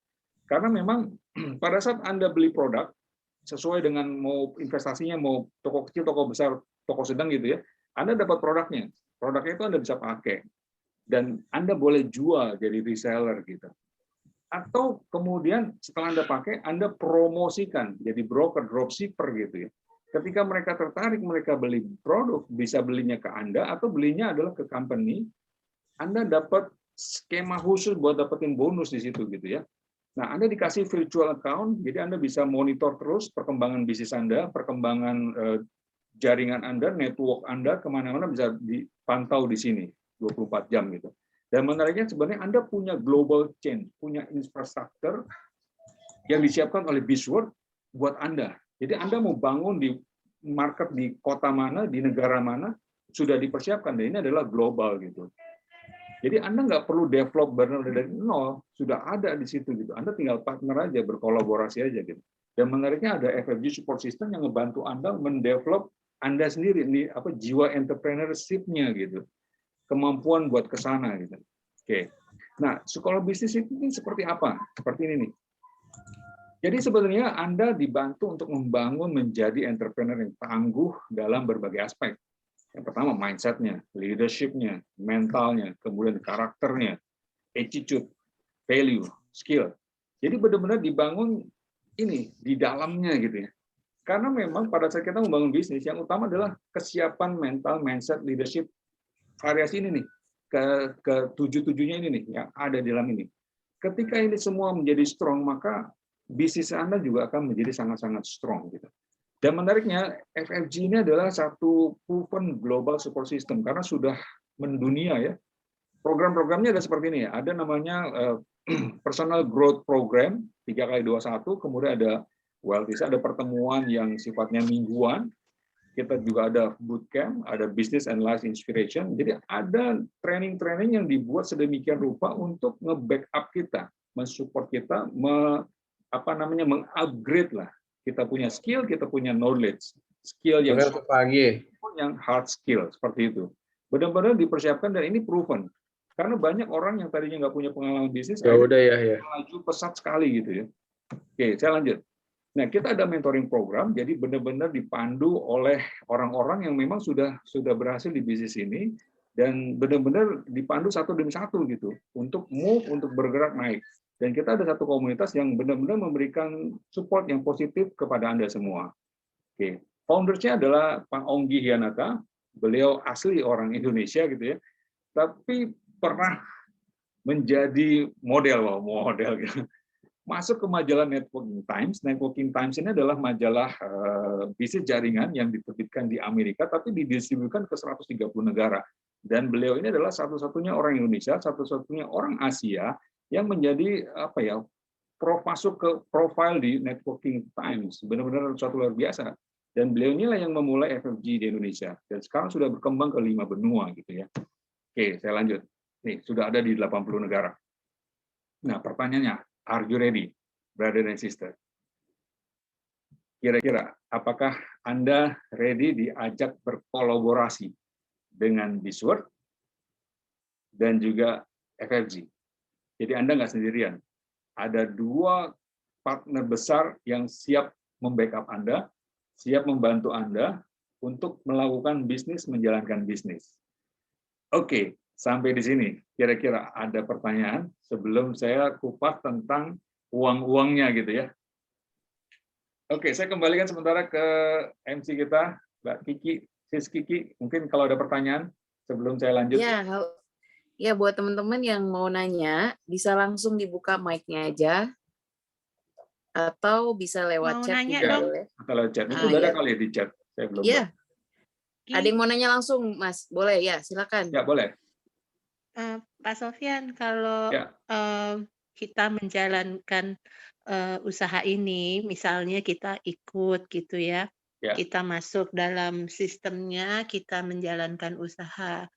Karena memang pada saat Anda beli produk sesuai dengan mau investasinya mau toko kecil, toko besar, toko sedang gitu ya, Anda dapat produknya. Produknya itu Anda bisa pakai dan Anda boleh jual jadi reseller gitu. Atau kemudian setelah Anda pakai, Anda promosikan jadi broker, dropshipper gitu ya. Ketika mereka tertarik, mereka beli produk, bisa belinya ke Anda atau belinya adalah ke company, Anda dapat skema khusus buat dapetin bonus di situ gitu ya. Nah, Anda dikasih virtual account, jadi Anda bisa monitor terus perkembangan bisnis Anda, perkembangan jaringan Anda, network Anda, kemana-mana bisa dipantau di sini 24 jam gitu. Dan menariknya sebenarnya Anda punya global chain, punya infrastruktur yang disiapkan oleh Bizworld buat Anda. Jadi Anda mau bangun di market di kota mana, di negara mana, sudah dipersiapkan. Dan ini adalah global gitu. Jadi Anda nggak perlu develop benar dari nol, sudah ada di situ gitu. Anda tinggal partner aja, berkolaborasi aja gitu. Dan menariknya ada FFG support system yang ngebantu Anda mendevelop Anda sendiri, nih apa jiwa entrepreneurship-nya gitu, kemampuan buat ke sana gitu. Oke. Nah, sekolah bisnis ini seperti apa? Seperti ini nih. Jadi sebenarnya Anda dibantu untuk membangun menjadi entrepreneur yang tangguh dalam berbagai aspek. Yang pertama mindset-nya, leadership-nya, mentalnya, kemudian karakternya, attitude, value, skill. Jadi benar-benar dibangun ini di dalamnya gitu ya. Karena memang pada saat kita membangun bisnis, yang utama adalah kesiapan mental, mindset, leadership, variasi ini nih, ke tujuh-tujuhnya ini nih, yang ada di dalam ini. Ketika ini semua menjadi strong, maka bisnis Anda juga akan menjadi sangat-sangat strong gitu. Dan menariknya FFG ini adalah satu proven global support system karena sudah mendunia ya. Program-programnya ada seperti ini ya. Ada namanya personal growth program 3x21, kemudian ada ada pertemuan yang sifatnya mingguan. Kita juga ada bootcamp, ada business and life inspiration. Jadi ada training-training yang dibuat sedemikian rupa untuk nge-backup kita, mensupport kita, mengupgrade lah. Kita punya skill, kita punya knowledge. Skill yang yang hard skill, seperti itu. Benar-benar dipersiapkan dan ini proven. Karena banyak orang yang tadinya nggak punya pengalaman bisnis, melaju pesat sekali gitu ya. Oke, saya lanjut. Nah, kita ada mentoring program, jadi benar-benar dipandu oleh orang-orang yang memang sudah berhasil di bisnis ini, dan benar-benar dipandu satu demi satu gitu, untuk move, untuk bergerak naik. Dan kita ada satu komunitas yang benar-benar memberikan support yang positif kepada Anda semua. Oke, foundersnya adalah Pak Onggi Hianata, beliau asli orang Indonesia gitu ya, tapi pernah menjadi model gitu. Masuk ke majalah Networking Times. Networking Times ini adalah majalah bisnis jaringan yang diterbitkan di Amerika, tapi didistribusikan ke 130 negara. Dan beliau ini adalah satu-satunya orang Indonesia, satu-satunya orang Asia yang menjadi masuk ke profil di Networking Times. Benar-benar suatu luar biasa. Dan beliau inilah yang memulai FFG di Indonesia. Dan sekarang sudah berkembang ke 5 benua gitu ya. Oke, saya lanjut. Nih, sudah ada di 80 negara. Nah, pertanyaannya, are you ready, brother and sister? Kira-kira, apakah Anda ready diajak berkolaborasi dengan Bizworld dan juga FFG? Jadi Anda nggak sendirian. Ada 2 partner besar yang siap membackup Anda, siap membantu Anda untuk melakukan bisnis, menjalankan bisnis. Oke. Sampai di sini, kira-kira ada pertanyaan sebelum saya kupas tentang uang-uangnya gitu ya. Oke, saya kembalikan sementara ke MC kita, Mbak Kiki, Sis Kiki. Mungkin kalau ada pertanyaan sebelum saya lanjut. Ya buat teman-teman yang mau nanya, bisa langsung dibuka mic-nya aja, atau bisa lewat Mau chat nanya juga dong. boleh. Atau lewat chat, mungkin ada kali di chat. Saya belum. Iya. Ada yang mau nanya langsung, Mas? Boleh ya, silakan. Ya, boleh. Pak Sofyan, kalau kita menjalankan usaha ini, misalnya kita ikut gitu ya, kita masuk dalam sistemnya, kita menjalankan usaha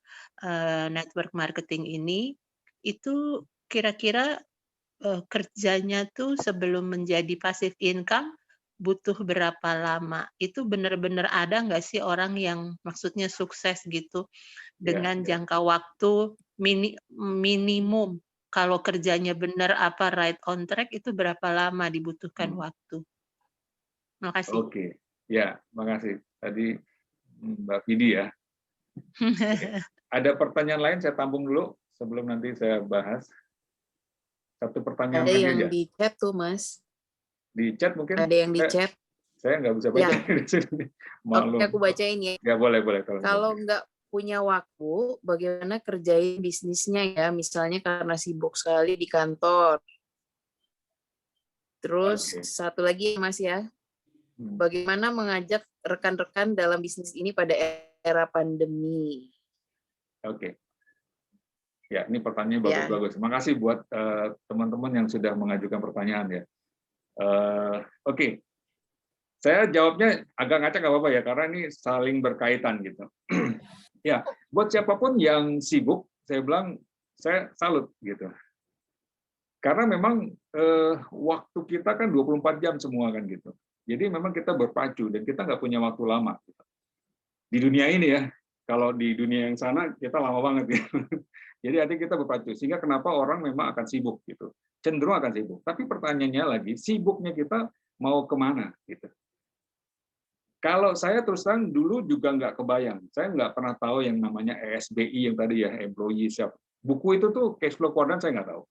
network marketing ini, itu kira-kira kerjanya tuh sebelum menjadi passive income butuh berapa lama? Itu benar-benar ada nggak sih orang yang maksudnya sukses gitu dengan jangka waktu minimum, kalau kerjanya benar right on track itu berapa lama dibutuhkan waktu? Makasih. Oke, ya, makasih. Tadi Mbak Vidi ya. Ada pertanyaan lain saya tampung dulu sebelum nanti saya bahas. Satu pertanyaan ada lagi yang aja. di chat tuh, Mas. Di chat mungkin? Ada yang di chat. Saya nggak bisa baca. Oke, aku bacain ya. Ya boleh. Kalau nggak punya waktu, bagaimana kerjain bisnisnya ya? Misalnya karena sibuk sekali di kantor. Terus satu lagi Mas ya, bagaimana mengajak rekan-rekan dalam bisnis ini pada era pandemi? Oke. Ya, ini pertanyaan bagus-bagus. Terima kasih buat teman-teman yang sudah mengajukan pertanyaan ya. Oke. Saya jawabnya agak ngacak nggak apa-apa ya, karena ini saling berkaitan gitu. Ya, buat siapapun yang sibuk, saya bilang saya salut gitu. Karena memang waktu kita kan 24 jam semua kan gitu. Jadi memang kita berpacu dan kita nggak punya waktu lama. Gitu. Di dunia ini ya, kalau di dunia yang sana kita lama banget gitu. Jadi artinya kita berpacu. Sehingga kenapa orang memang akan sibuk gitu. Cenderung akan sibuk. Tapi pertanyaannya lagi, sibuknya kita mau kemana gitu. Kalau saya terus terang dulu juga nggak kebayang. Saya nggak pernah tahu yang namanya ESBI yang tadi ya, employee shop. Buku itu tuh cash flow quadrant saya nggak tahu.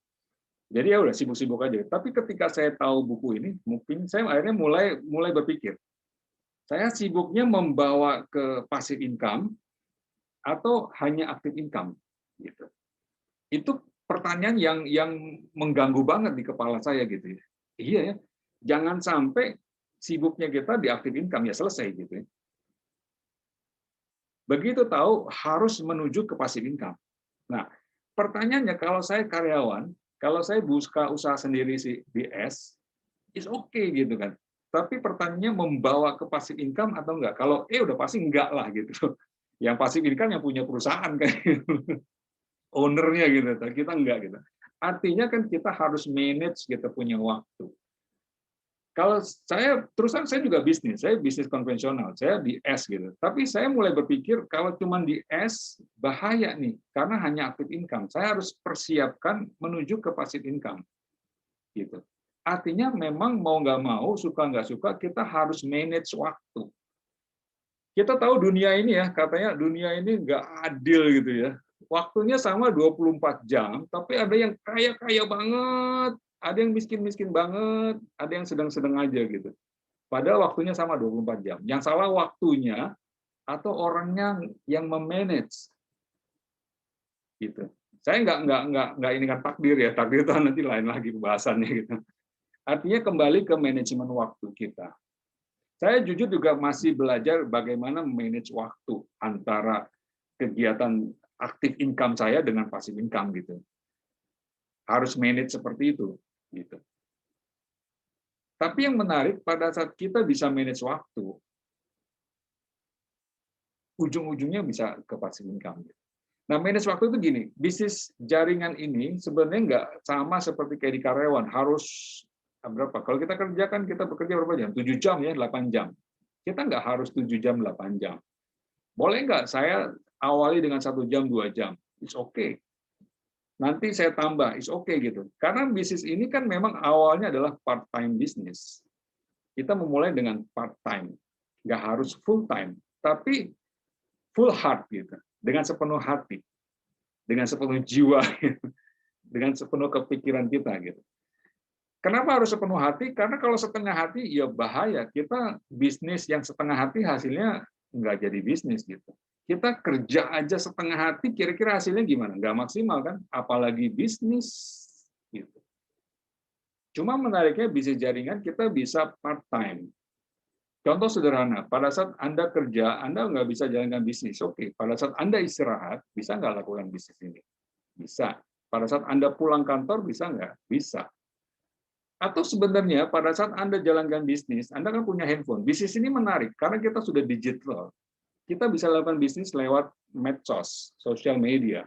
Jadi ya udah sibuk-sibuk aja. Tapi ketika saya tahu buku ini, mungkin saya akhirnya mulai berpikir, saya sibuknya membawa ke passive income atau hanya active income, gitu. Itu pertanyaan yang mengganggu banget di kepala saya gitu ya. Iya ya, jangan sampai sibuknya kita di active income ya selesai gitu ya. Begitu tahu harus menuju ke passive income. Nah, pertanyaannya kalau saya karyawan, kalau saya buka usaha sendiri si BS, is okay gitu kan. Tapi pertanyaannya membawa ke passive income atau enggak? Kalau udah pasti enggak lah gitu. Yang passive income yang punya perusahaan kan, ownernya gitu. Kita enggak gitu. Artinya kan kita harus manage kita punya waktu. Kalau saya terus terang saya juga bisnis, saya bisnis konvensional, saya di S gitu. Tapi saya mulai berpikir kalau cuma di S bahaya nih, karena hanya active income. Saya harus persiapkan menuju ke passive income, gitu. Artinya memang mau nggak mau, suka nggak suka, kita harus manage waktu. Kita tahu dunia ini ya, katanya dunia ini nggak adil gitu ya. Waktunya sama 24 jam, tapi ada yang kaya-kaya banget, ada yang miskin-miskin banget, ada yang sedang-sedang aja gitu. Padahal waktunya sama 24 jam. Yang salah waktunya atau orangnya yang memanage. Gitu. Saya nggak ini kan takdir ya, takdir itu nanti lain lagi pembahasannya gitu. Artinya kembali ke manajemen waktu kita. Saya jujur juga masih belajar bagaimana manage waktu antara kegiatan aktif income saya dengan passive income gitu. Harus manage seperti itu. Gitu. Tapi yang menarik pada saat kita bisa manage waktu, ujung-ujungnya bisa ke passive income. Nah, manage waktu itu gini, bisnis jaringan ini sebenarnya nggak sama seperti kayak di karyawan, harus berapa? Kalau kita kerja kan kita bekerja berapa jam? 7 jam ya, 8 jam. Kita nggak harus 7 jam, 8 jam. Boleh nggak saya awali dengan 1 jam, 2 jam? It's okay. Nanti saya tambah, is okay gitu. Karena bisnis ini kan memang awalnya adalah part-time bisnis. Kita memulai dengan part-time, nggak harus full-time, tapi full heart gitu, dengan sepenuh hati, dengan sepenuh jiwa, dengan sepenuh kepikiran kita gitu. Kenapa harus sepenuh hati? Karena kalau setengah hati ya bahaya. Kita bisnis yang setengah hati hasilnya nggak jadi bisnis gitu. Kita kerja aja setengah hati, kira-kira hasilnya gimana? Nggak maksimal kan? Apalagi bisnis. Gitu. Cuma menariknya bisnis jaringan kita bisa part-time. Contoh sederhana, pada saat Anda kerja, Anda nggak bisa jalankan bisnis. Oke, pada saat Anda istirahat, bisa nggak lakukan bisnis ini? Bisa. Pada saat Anda pulang kantor, bisa nggak? Bisa. Atau sebenarnya pada saat Anda jalankan bisnis, Anda kan punya handphone. Bisnis ini menarik, karena kita sudah digital. Kita bisa lakukan bisnis lewat medsos, sosial media.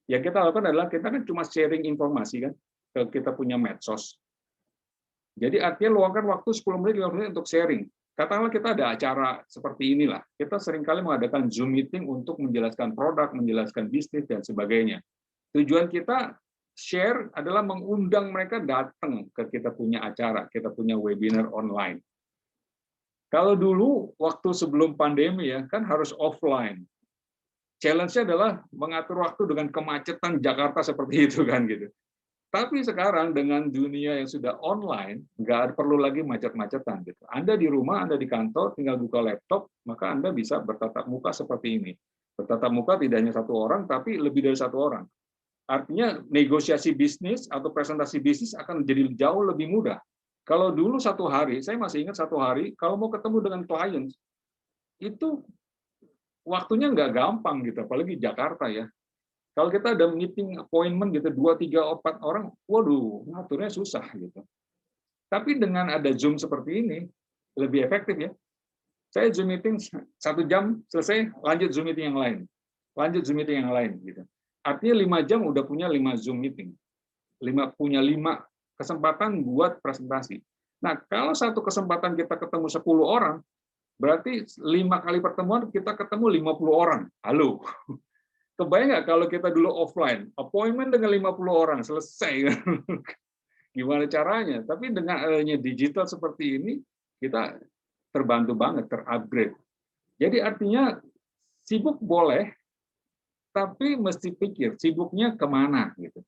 Yang kita lakukan adalah kita kan cuma sharing informasi kan, kita punya medsos. Jadi artinya luangkan waktu 10 menit, 15 menit untuk sharing. Katakanlah kita ada acara seperti inilah. Kita seringkali mengadakan Zoom meeting untuk menjelaskan produk, menjelaskan bisnis, dan sebagainya. Tujuan kita share adalah mengundang mereka datang ke kita punya acara, kita punya webinar online. Kalau dulu, waktu sebelum pandemi ya, kan harus offline. Challenge-nya adalah mengatur waktu dengan kemacetan Jakarta seperti itu kan gitu. Tapi sekarang dengan dunia yang sudah online, nggak perlu lagi macet-macetan. Gitu. Anda di rumah, Anda di kantor, tinggal buka laptop, maka Anda bisa bertatap muka seperti ini. Bertatap muka tidak hanya satu orang, tapi lebih dari satu orang. Artinya negosiasi bisnis atau presentasi bisnis akan menjadi jauh lebih mudah. Kalau dulu satu hari, saya masih ingat satu hari, kalau mau ketemu dengan klien, itu waktunya nggak gampang gitu, apalagi Jakarta ya. Kalau kita ada meeting appointment gitu 2, 3, 4 orang, waduh, ngaturnya susah gitu. Tapi dengan ada Zoom seperti ini lebih efektif ya. Saya Zoom meeting 1 jam selesai, lanjut Zoom meeting yang lain. Lanjut Zoom meeting yang lain gitu. Artinya 5 jam udah punya 5 Zoom meeting. Punya 5 kesempatan buat presentasi. Nah, kalau satu kesempatan kita ketemu 10 orang, berarti 5 kali pertemuan kita ketemu 50 orang. Halo. Kebayang nggak kalau kita dulu offline, appointment dengan 50 orang, selesai. Gimana caranya? Tapi dengan adanya digital seperti ini, kita terbantu banget, terupgrade. Jadi artinya sibuk boleh, tapi mesti pikir sibuknya kemana. Gitu.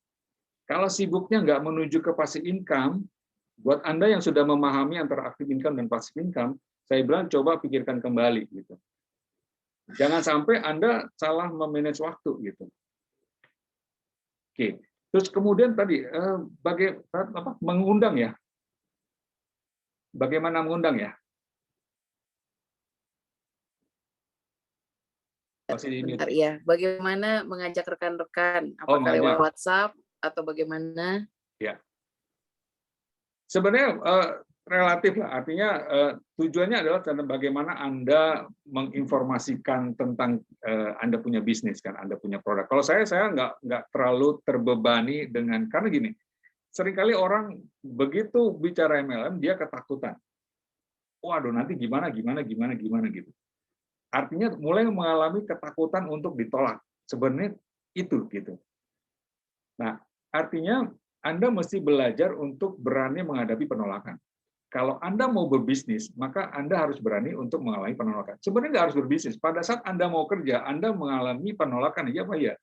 Kalau sibuknya nggak menuju ke passive income, buat Anda yang sudah memahami antara active income dan passive income, saya bilang coba pikirkan kembali. Gitu. Jangan sampai Anda salah memanage waktu gitu. Oke, terus kemudian tadi mengundang ya. Bagaimana mengundang ya? Bentar ya. Bagaimana mengajak rekan-rekan? Apakah lewat WhatsApp atau bagaimana? Ya. Sebenarnya relatif lah, artinya tujuannya adalah bagaimana Anda menginformasikan tentang Anda punya bisnis, kan Anda punya produk. Kalau saya nggak terlalu terbebani dengan, karena gini, seringkali orang begitu bicara MLM dia ketakutan. Waduh, nanti gimana gitu. Artinya mulai mengalami ketakutan untuk ditolak. Sebenarnya itu gitu. Nah, artinya Anda mesti belajar untuk berani menghadapi penolakan. Kalau Anda mau berbisnis, maka Anda harus berani untuk mengalami penolakan. Sebenarnya nggak harus berbisnis. Pada saat Anda mau kerja, Anda mengalami penolakan. Iya Pak ya.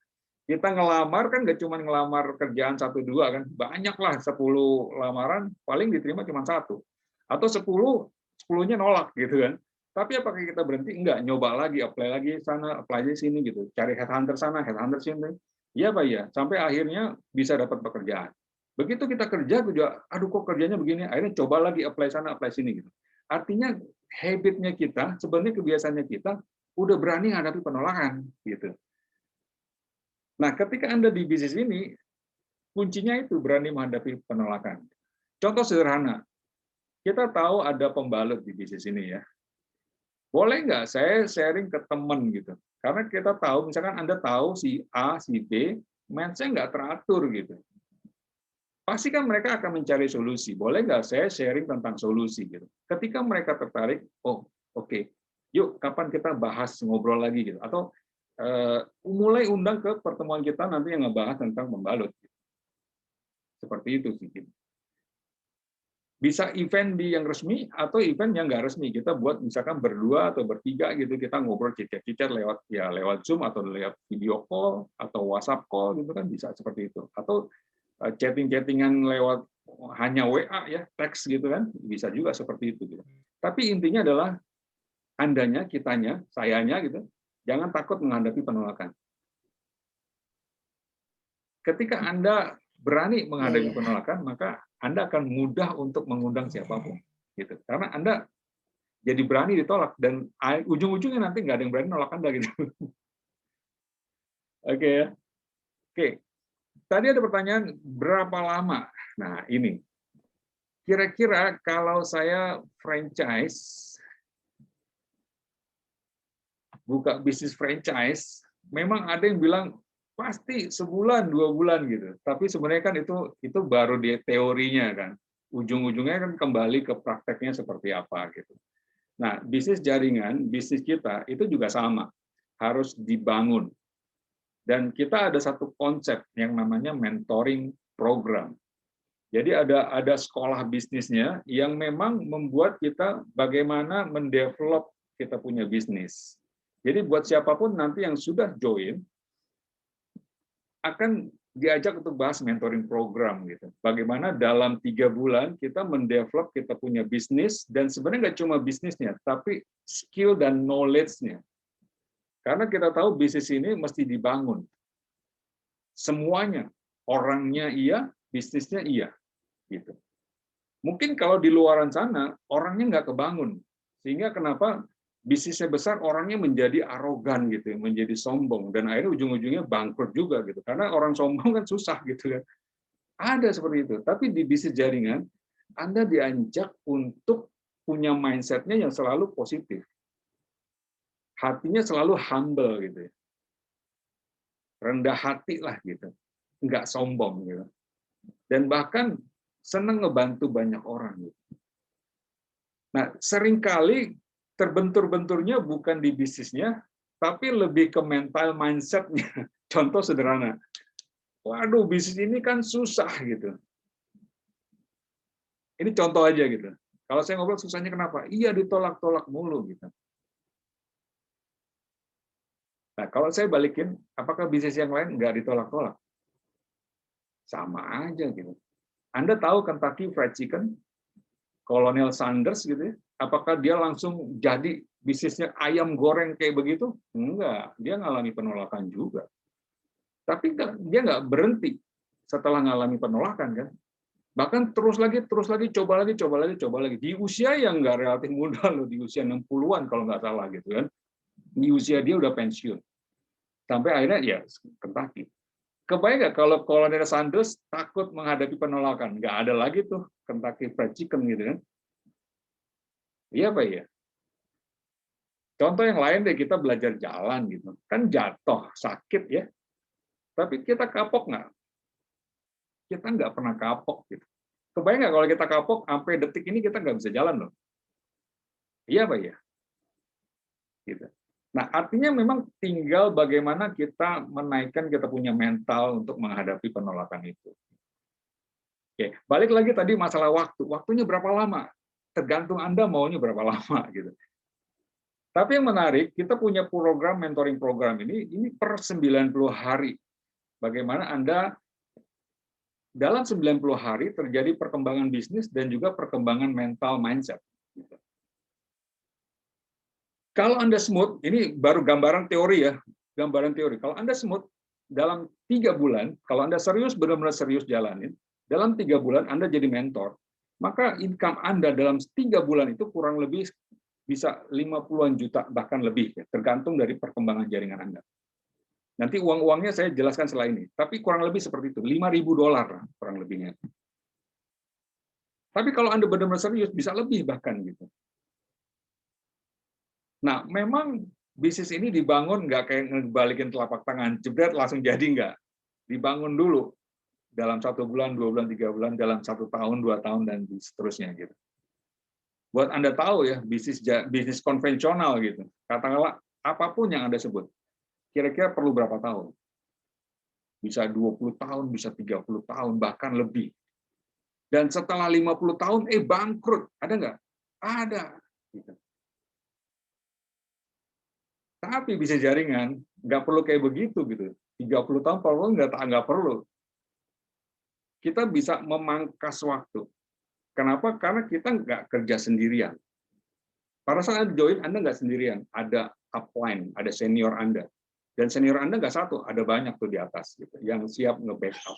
Kita ngelamar kan nggak cuma ngelamar kerjaan 1, 2 kan. Banyaklah 10 lamaran, paling diterima cuma 1. Atau 10-nya nolak gitu kan. Tapi apakah kita berhenti? Enggak, nyoba lagi, apply lagi sana, apply di sini gitu. Cari headhunter sana, headhunter sini. Iya Pak ya. Sampai akhirnya bisa dapat pekerjaan. Begitu kita kerja, aduh kok kerjanya begini, akhirnya coba lagi apply sana, apply sini gitu. Artinya habitnya kita, sebenarnya kebiasaannya kita udah berani menghadapi penolakan gitu. Nah, ketika Anda di bisnis ini, kuncinya itu berani menghadapi penolakan. Contoh sederhana, kita tahu ada pembalut di bisnis ini ya. Boleh nggak saya sharing ke teman gitu? Karena kita tahu, misalkan Anda tahu si A, si B, mindset nggak teratur gitu. Pasti kan mereka akan mencari solusi. Boleh nggak saya sharing tentang solusi gitu. Ketika mereka tertarik, oh oke, yuk kapan kita bahas ngobrol lagi gitu. Atau mulai undang ke pertemuan kita nanti yang ngebahas tentang membalut. Seperti itu sih. Bisa event di yang resmi atau event yang nggak resmi. Kita buat misalkan berdua atau bertiga gitu, kita ngobrol cicat-cicat lewat Zoom atau lewat video call atau WhatsApp call gitu kan bisa seperti itu. Atau chatting-chattingan lewat hanya WA ya, teks gitu kan, bisa juga seperti itu gitu. Tapi intinya adalah Andanya, kitanya, sayanya gitu, jangan takut menghadapi penolakan. Ketika Anda berani menghadapi penolakan, maka Anda akan mudah untuk mengundang siapapun gitu. Karena Anda jadi berani ditolak dan ujung-ujungnya nanti nggak ada yang berani nolak Anda gitu. Oke ya. Oke. Tadi ada pertanyaan, berapa lama? Nah, ini. Kira-kira kalau saya franchise, buka bisnis franchise, memang ada yang bilang, pasti sebulan, 2 bulan gitu. Tapi sebenarnya kan itu baru di teorinya kan. Ujung-ujungnya kan kembali ke prakteknya seperti apa gitu. Nah, bisnis jaringan, bisnis kita, itu juga sama. Harus dibangun. Dan kita ada satu konsep yang namanya mentoring program. Jadi ada sekolah bisnisnya yang memang membuat kita bagaimana mendevelop kita punya bisnis. Jadi buat siapapun nanti yang sudah join, akan diajak untuk bahas mentoring program gitu. Bagaimana dalam 3 bulan kita mendevelop, kita punya bisnis, dan sebenarnya nggak cuma bisnisnya, tapi skill dan knowledge-nya. Karena kita tahu bisnis ini mesti dibangun. Semuanya, orangnya iya, bisnisnya iya. Gitu. Mungkin kalau di luaran sana, orangnya nggak kebangun. Sehingga kenapa bisnisnya besar, orangnya menjadi arogan gitu, menjadi sombong, dan akhirnya ujung-ujungnya bangkrut juga gitu. Karena orang sombong kan susah gitu kan. Ada seperti itu. Tapi di bisnis jaringan, Anda diajak untuk punya mindset-nya yang selalu positif. Hatinya selalu humble gitu ya. Rendah hati lah gitu. Nggak sombong gitu. Dan bahkan senang ngebantu banyak orang gitu. Nah, seringkali terbentur-benturnya bukan di bisnisnya, tapi lebih ke mental mindset-nya. Contoh sederhana, waduh bisnis ini kan susah gitu. Ini contoh aja gitu. Kalau saya ngobrol susahnya kenapa? Iya ditolak-tolak mulu gitu. Nah kalau saya balikin, apakah bisnis yang lain nggak ditolak-tolak? Sama aja gitu. Anda tahu Kentucky Fried Chicken, Colonel Sanders gitu ya? Apakah dia langsung jadi bisnisnya ayam goreng kayak begitu? Enggak, dia ngalami penolakan juga. Tapi dia nggak berhenti setelah ngalami penolakan kan. Bahkan terus lagi, coba lagi. Di usia yang nggak relatif muda loh, di usia 60-an kalau nggak salah gitu kan. Di usia dia udah pensiun. Sampai akhirnya ya Kentucky. Kebayang nggak kalau Colonel Sanders takut menghadapi penolakan? Nggak ada lagi tuh Kentucky Fried Chicken gitu kan. Iya Pak ya. Contoh yang lain deh, kita belajar jalan gitu. Kan jatuh, sakit ya. Tapi kita kapok nggak? Kita nggak pernah kapok gitu. Kebayang nggak kalau kita kapok, sampai detik ini kita nggak bisa jalan loh. Iya Pak ya. Gitu. Nah artinya memang tinggal bagaimana kita menaikkan kita punya mental untuk menghadapi penolakan itu. Oke, balik lagi tadi masalah waktu. Waktunya berapa lama? Tergantung Anda maunya berapa lama gitu. Tapi yang menarik, kita punya program mentoring program ini per 90 hari. Bagaimana Anda dalam 90 hari terjadi perkembangan bisnis dan juga perkembangan mental mindset. Kalau Anda smooth, ini baru gambaran teori ya, gambaran teori. Kalau Anda smooth, dalam 3 bulan, kalau Anda serius, benar-benar serius jalanin, dalam 3 bulan Anda jadi mentor, maka income Anda dalam 3 bulan itu kurang lebih bisa 50-an juta, bahkan lebih, ya, tergantung dari perkembangan jaringan Anda. Nanti uang-uangnya saya jelaskan setelah ini, tapi kurang lebih seperti itu, $5.000 kurang lebihnya. Tapi kalau Anda benar-benar serius, bisa lebih bahkan gitu. Nah, memang bisnis ini dibangun nggak kayak ngebalikin telapak tangan, jebret langsung jadi nggak. Dibangun dulu dalam 1 bulan, 2 bulan, 3 bulan, dalam 1 tahun, 2 tahun, dan seterusnya gitu. Buat Anda tahu ya, bisnis konvensional gitu, katakanlah apapun yang Anda sebut, kira-kira perlu berapa tahun? Bisa 20 tahun, bisa 30 tahun, bahkan lebih. Dan setelah 50 tahun, bangkrut. Ada nggak? Ada. Gitu. Tapi bisa jaringan, nggak perlu kayak begitu gitu. 30 tahun kalau nggak perlu. Kita bisa memangkas waktu. Kenapa? Karena kita nggak kerja sendirian. Pada saat Anda join, Anda nggak sendirian. Ada upline, ada senior Anda. Dan senior Anda nggak satu, ada banyak tuh di atas gitu, yang siap nge-backup.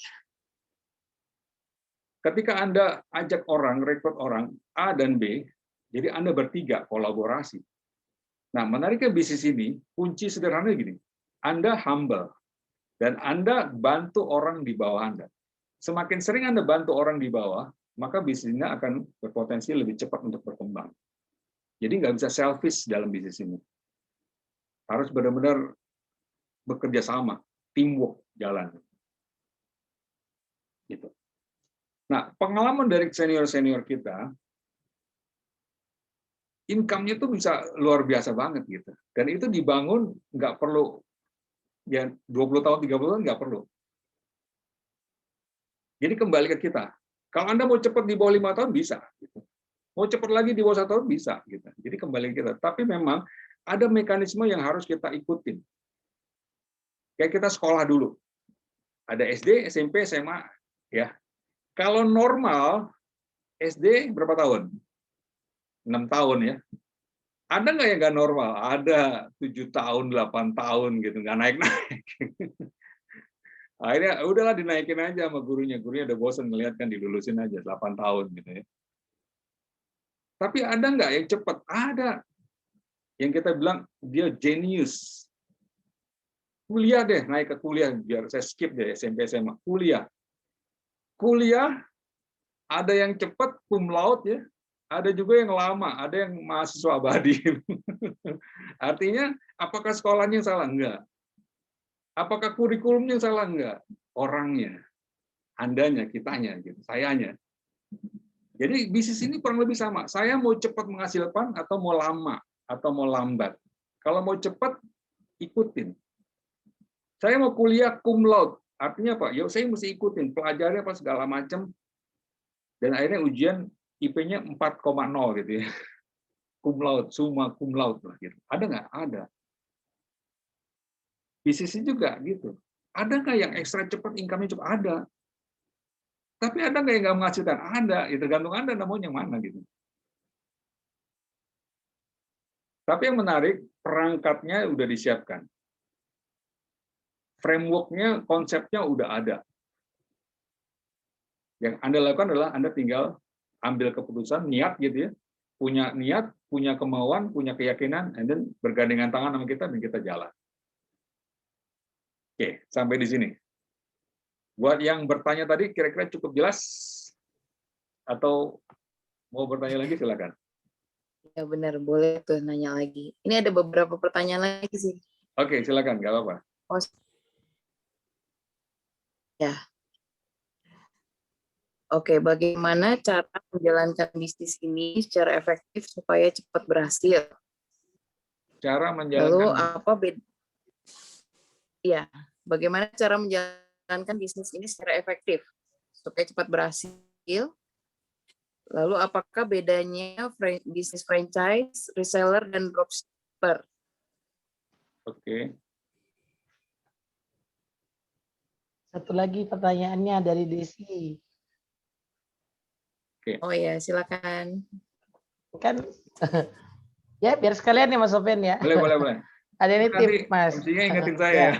Ketika Anda ajak orang, rekrut orang A dan B, jadi Anda bertiga kolaborasi. Nah, menariknya bisnis ini, kunci sederhana gini, Anda humble, dan Anda bantu orang di bawah Anda. Semakin sering Anda bantu orang di bawah, maka bisnisnya akan berpotensi lebih cepat untuk berkembang. Jadi nggak bisa selfish dalam bisnis ini. Harus benar-benar bekerja sama, teamwork jalan. Gitu. Nah, pengalaman dari senior-senior kita, income-nya itu bisa luar biasa banget gitu. Dan itu dibangun nggak perlu ya 20 tahun, 30 tahun nggak perlu. Jadi kembali ke kita. Kalau Anda mau cepat di bawah 5 tahun bisa gitu. Mau cepat lagi di bawah 1 tahun bisa gitu. Jadi kembali ke kita. Tapi memang ada mekanisme yang harus kita ikutin. Kayak kita sekolah dulu. Ada SD, SMP, SMA, ya. Kalau normal SD berapa tahun? 6 tahun ya. Ada nggak yang nggak normal? Ada 7 tahun, 8 tahun gitu, nggak naik-naik. Akhirnya udahlah dinaikin aja sama gurunya. Gurunya udah bosan ngeliat kan, dilulusin aja 8 tahun gitu ya. Tapi ada nggak yang cepat? Ada. Yang kita bilang dia genius. Kuliah deh, naik ke kuliah, biar saya skip deh SMP SMA. Kuliah ada yang cepat cum laude ya, ada juga yang lama, ada yang mahasiswa abadi. Artinya apakah sekolahnya salah? Enggak. Apakah kurikulumnya salah? Enggak. Orangnya, andanya, kitanya, gitu, sayanya. Jadi bisnis ini kurang lebih sama. Saya mau cepat menghasilkan atau mau lama atau mau lambat. Kalau mau cepat, ikutin. Saya mau kuliah cum laude, artinya apa? Ya saya mesti ikutin, pelajari apa segala macam, dan akhirnya ujian IP-nya 4,0 gitu ya. Cum laude, summa cum laude lah gitu. Ada nggak? Ada. Bisnisnya juga gitu. Ada nggak yang ekstra cepat, income-nya cepat? Ada. Tapi ada nggak yang nggak menghasilkan? Ada. Ya tergantung Anda namanya yang mana gitu. Tapi yang menarik, perangkatnya udah disiapkan. Framework-nya, konsepnya udah ada. Yang Anda lakukan adalah Anda tinggal ambil keputusan, niat gitu ya, punya niat, punya kemauan, punya keyakinan, and then bergandengan tangan sama kita, dan kita jalan. Oke, sampai di sini. Buat yang bertanya tadi, kira-kira cukup jelas? Atau mau bertanya lagi, silakan. Ya benar, boleh tuh nanya lagi. Ini ada beberapa pertanyaan lagi sih. Oke, silakan, nggak apa-apa. Oh, ya. Oke, bagaimana cara menjalankan bisnis ini secara efektif supaya cepat berhasil? Cara menjalankan. Lalu apa beda? Ya, bagaimana cara menjalankan bisnis ini secara efektif supaya cepat berhasil? Lalu apakah bedanya bisnis franchise, reseller, dan dropshipper? Oke. Satu lagi pertanyaannya dari Desi. Oh ya, silakan. Kan ya biar sekalian nih Mas Sofian ya. Boleh. Ada ini tip Mas. MC-nya ingetin saya ya.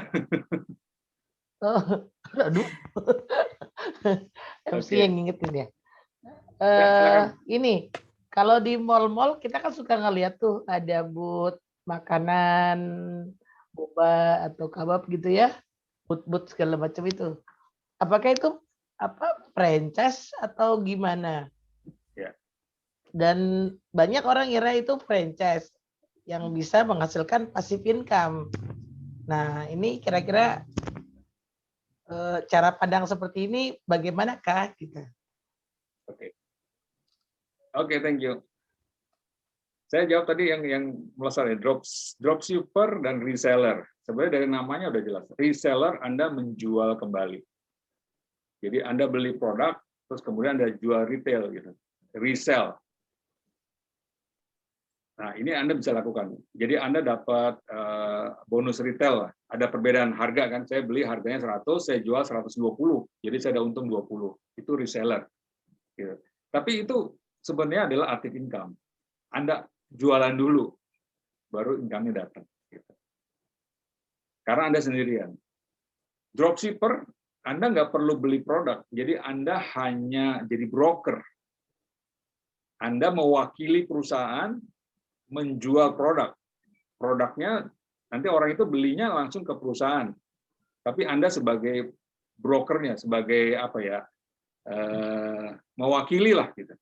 Oh, aduh. MC yang ngingetin ya. Ini kalau di mall-mall kita kan suka ngeliat tuh ada booth makanan, boba atau kabab gitu ya. Booth segala macam itu. Apakah itu franchise atau gimana? Ya. Dan banyak orang kira itu franchise yang bisa menghasilkan passive income. Nah, ini kira-kira cara pandang seperti ini bagaimanakah kita? Oke, thank you. Saya jawab tadi yang melesat ya, dropshipper dan reseller. Sebenarnya dari namanya udah jelas. Reseller Anda menjual kembali. Jadi Anda beli produk, terus kemudian Anda jual retail gitu. Resell. Nah, ini Anda bisa lakukan. Jadi Anda dapat bonus retail. Ada perbedaan harga kan. Saya beli harganya 100, saya jual 120. Jadi saya ada untung 20. Itu reseller. Gitu. Tapi itu sebenarnya adalah active income. Anda jualan dulu, baru income-nya datang. Gitu. Karena Anda sendirian. Dropshipper, Anda nggak perlu beli produk. Jadi Anda hanya jadi broker. Anda mewakili perusahaan menjual produk. Produknya nanti orang itu belinya langsung ke perusahaan. Tapi Anda sebagai brokernya, sebagai apa ya, mewakili lah gitu.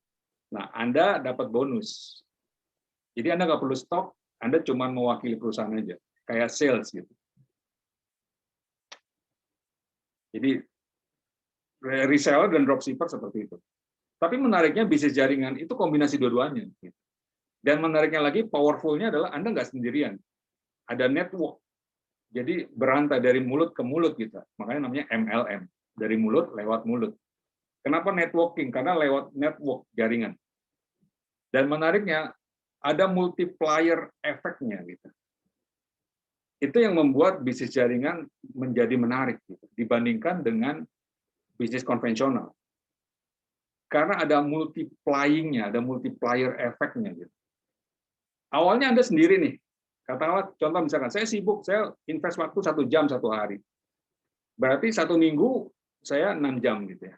Nah, Anda dapat bonus. Jadi Anda nggak perlu stok, Anda cuma mewakili perusahaan aja, kayak sales gitu. Jadi reseller dan dropshipper seperti itu. Tapi menariknya bisnis jaringan itu kombinasi dua-duanya. Dan menariknya lagi, powerful-nya adalah Anda nggak sendirian. Ada network. Jadi berantai dari mulut ke mulut kita. Makanya namanya MLM. Dari mulut lewat mulut. Kenapa networking? Karena lewat network jaringan. Dan menariknya, ada multiplier efeknya gitu. Itu yang membuat bisnis jaringan menjadi menarik gitu, dibandingkan dengan bisnis konvensional. Karena ada multiplying-nya, ada multiplier efeknya gitu. Awalnya Anda sendiri nih, katakanlah contoh misalkan saya sibuk, saya invest waktu 1 jam 1 hari. Berarti 1 minggu saya 6 jam gitu ya.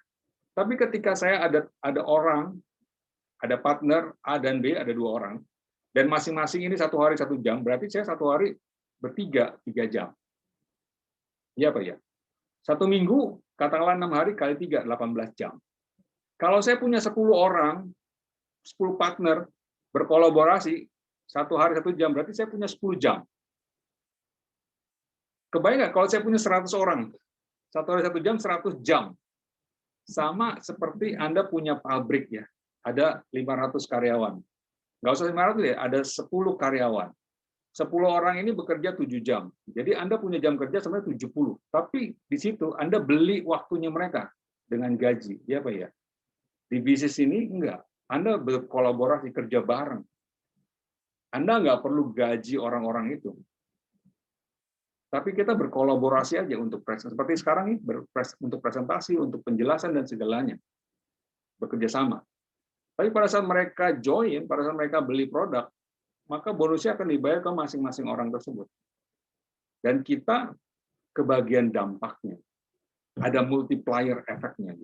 Tapi ketika saya ada orang, ada partner A dan B, ada 2 orang, dan masing-masing ini 1 hari 1 jam, berarti saya 1 hari bertiga 3 jam. Iya apa ya? 1 minggu katakanlah 6 hari kali 3 18 jam. Kalau saya punya 10 orang, 10 partner berkolaborasi 1 hari 1 jam, berarti saya punya 10 jam. Kebayang nggak kalau saya punya 100 orang, 1 hari 1 jam 100 jam. Sama seperti Anda punya pabrik ya, ada 500 karyawan. Nggak usah 500 ya, ada 10 karyawan. 10 orang ini bekerja 7 jam. Jadi Anda punya jam kerja sebenarnya 70. Tapi di situ Anda beli waktunya mereka dengan gaji. Ya Pak ya? Di bisnis ini enggak. Anda berkolaborasi, kerja bareng. Anda nggak perlu gaji orang-orang itu. Tapi kita berkolaborasi aja untuk presentasi. Seperti sekarang ini, untuk presentasi, untuk penjelasan dan segalanya. Bekerja sama. Tapi pada saat mereka join, pada saat mereka beli produk, maka bonusnya akan dibayar ke masing-masing orang tersebut. Dan kita kebagian dampaknya. Ada multiplier efeknya.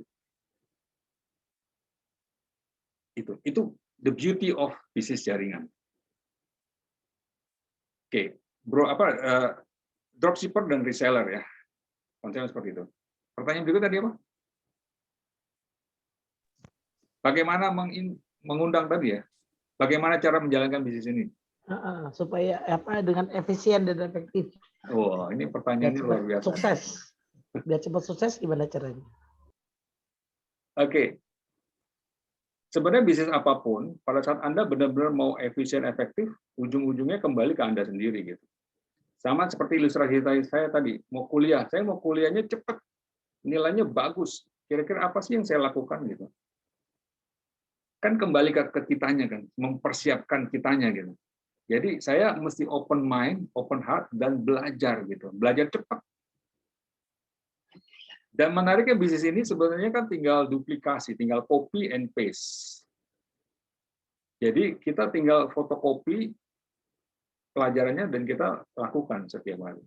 Itu the beauty of bisnis jaringan. Oke, bro, dropshipper dan reseller ya. Konsepnya seperti itu. Pertanyaan berikut tadi apa? Bagaimana mengundang tadi ya? Bagaimana cara menjalankan bisnis ini? Supaya dengan efisien dan efektif. Wah, ini pertanyaannya luar biasa. Sukses. Biar cepat sukses gimana caranya? Oke. Sebenarnya bisnis apapun, pada saat Anda benar-benar mau efisien efektif, ujung-ujungnya kembali ke Anda sendiri gitu. Sama seperti ilustrasi saya tadi, mau kuliah, saya mau kuliahnya cepat, nilainya bagus. Kira-kira apa sih yang saya lakukan gitu? Kan kembali ke kitanya kan, mempersiapkan kitanya gitu. Jadi saya mesti open mind, open heart, dan belajar gitu, belajar cepat. Dan menariknya bisnis ini sebenarnya kan tinggal duplikasi, tinggal copy and paste. Jadi kita tinggal fotokopi pelajarannya dan kita lakukan setiap hari.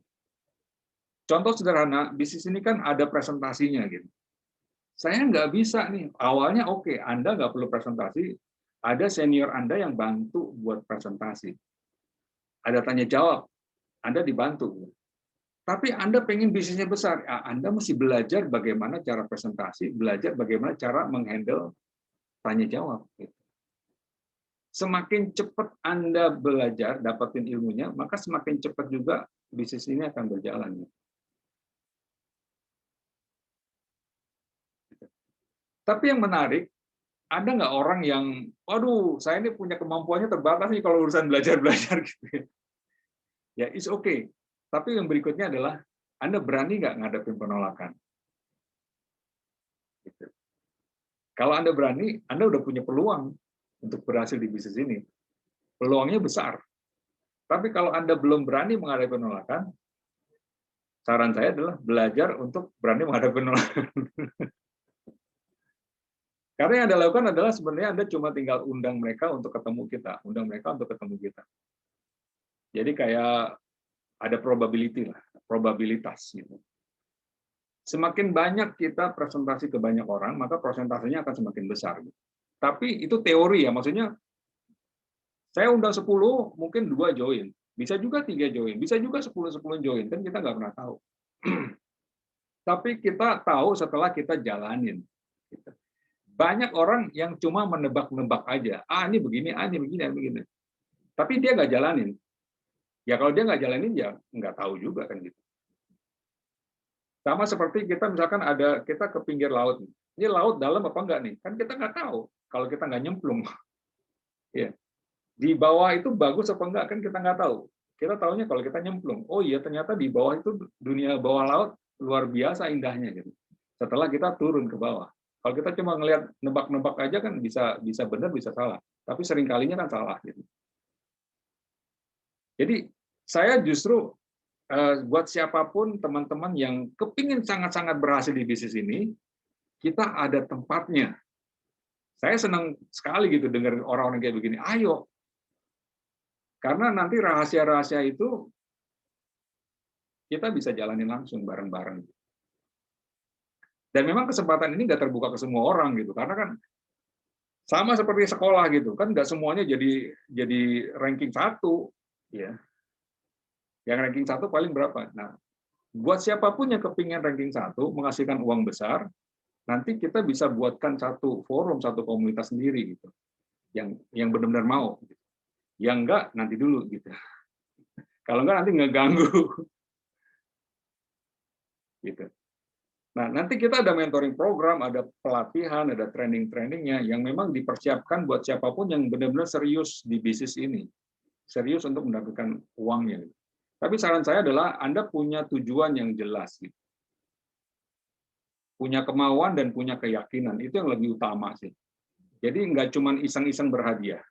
Contoh sederhana, bisnis ini kan ada presentasinya gitu. Saya nggak bisa nih, awalnya oke, Anda nggak perlu presentasi, ada senior Anda yang bantu buat presentasi. Ada tanya jawab, Anda dibantu. Tapi Anda pengen bisnisnya besar, Anda mesti belajar bagaimana cara presentasi, belajar bagaimana cara menghandle tanya jawab. Semakin cepat Anda belajar, dapetin ilmunya, maka semakin cepat juga bisnis ini akan berjalan. Tapi yang menarik, ada nggak orang yang, waduh, saya ini punya kemampuannya terbatas nih kalau urusan belajar-belajar gitu. Ya, it's okay. Tapi yang berikutnya adalah, Anda berani nggak ngadepin penolakan? Gitu. Kalau Anda berani, Anda udah punya peluang untuk berhasil di bisnis ini. Peluangnya besar. Tapi kalau Anda belum berani menghadapi penolakan, saran saya adalah belajar untuk berani menghadapi penolakan. Karena yang Anda lakukan adalah sebenarnya Anda cuma tinggal undang mereka untuk ketemu kita, undang mereka untuk ketemu kita. Jadi kayak ada probabilitas gitu. Semakin banyak kita presentasi ke banyak orang, maka persentasenya akan semakin besar. Tapi itu teori ya, maksudnya saya undang 10, mungkin 2 join, bisa juga 3 join, bisa juga 10 join, kan kita nggak pernah tahu. Tapi kita tahu setelah kita jalanin. Banyak orang yang cuma menebak-nebak aja, ini begini, ini begini, ini begini. Tapi dia nggak jalanin. Ya kalau dia nggak jalanin, ya nggak tahu juga kan gitu. Sama seperti kita misalkan kita ke pinggir laut. Ini laut dalam apa enggak nih? Kan kita nggak tahu kalau kita nggak nyemplung. Ya. Di bawah itu bagus apa enggak kan kita nggak tahu. Kita tahunya kalau kita nyemplung. Oh iya ternyata di bawah itu dunia bawah laut luar biasa indahnya gitu. Setelah kita turun ke bawah. Kalau kita cuma ngelihat nebak-nebak aja kan bisa benar bisa salah. Tapi sering kalinya kan salah gitu. Jadi saya justru buat siapapun teman-teman yang kepingin sangat-sangat berhasil di bisnis ini, kita ada tempatnya. Saya senang sekali gitu dengar orang-orang kayak begini. Ayo, karena nanti rahasia-rahasia itu kita bisa jalanin langsung bareng-bareng. Dan memang kesempatan ini nggak terbuka ke semua orang gitu, karena kan sama seperti sekolah gitu, kan nggak semuanya jadi ranking 1, ya. Yang ranking 1 paling berapa? Nah, buat siapapun yang kepingin ranking 1 menghasilkan uang besar, nanti kita bisa buatkan satu forum, satu komunitas sendiri gitu, yang benar-benar mau. Yang enggak nanti dulu gitu. Kalau enggak nanti ngeganggu. Gitu. Nah, nanti kita ada mentoring program, ada pelatihan, ada training-trainingnya yang memang dipersiapkan buat siapapun yang benar-benar serius di bisnis ini. Serius untuk mendapatkan uangnya. Tapi saran saya adalah Anda punya tujuan yang jelas. Gitu. Punya kemauan dan punya keyakinan. Itu yang lebih utama sih. Jadi nggak cuma iseng-iseng berhadiah.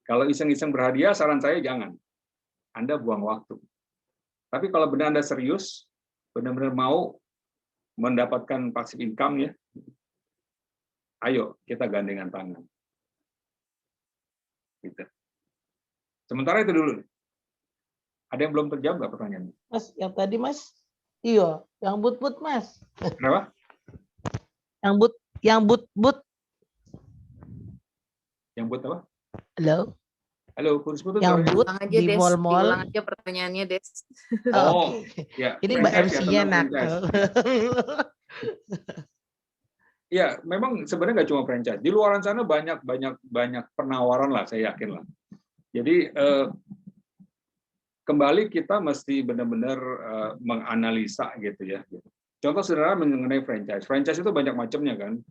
Kalau iseng-iseng berhadiah, saran saya jangan. Anda buang waktu. Tapi kalau benar Anda serius, benar-benar mau mendapatkan passive income ya, ayo kita gandengan tangan. Gitu. Sementara itu dulu. Ada yang belum terjawab nggak pertanyaannya? Mas, yang tadi Mas, iya, yang but-but Mas. Kenapa? Yang but-but. Yang but apa? Halo. Halo, putus-putus. Yang but di mall-mall. Diulang aja pertanyaannya, Des. Oh, ya. Ini Mbak MC-nya nak. Ya, memang sebenarnya nggak cuma franchise. Di luaran sana banyak penawaran lah, saya yakin lah. Jadi kembali kita mesti benar-benar menganalisa gitu ya. Contoh sederhana mengenai franchise. Franchise itu banyak macamnya kan.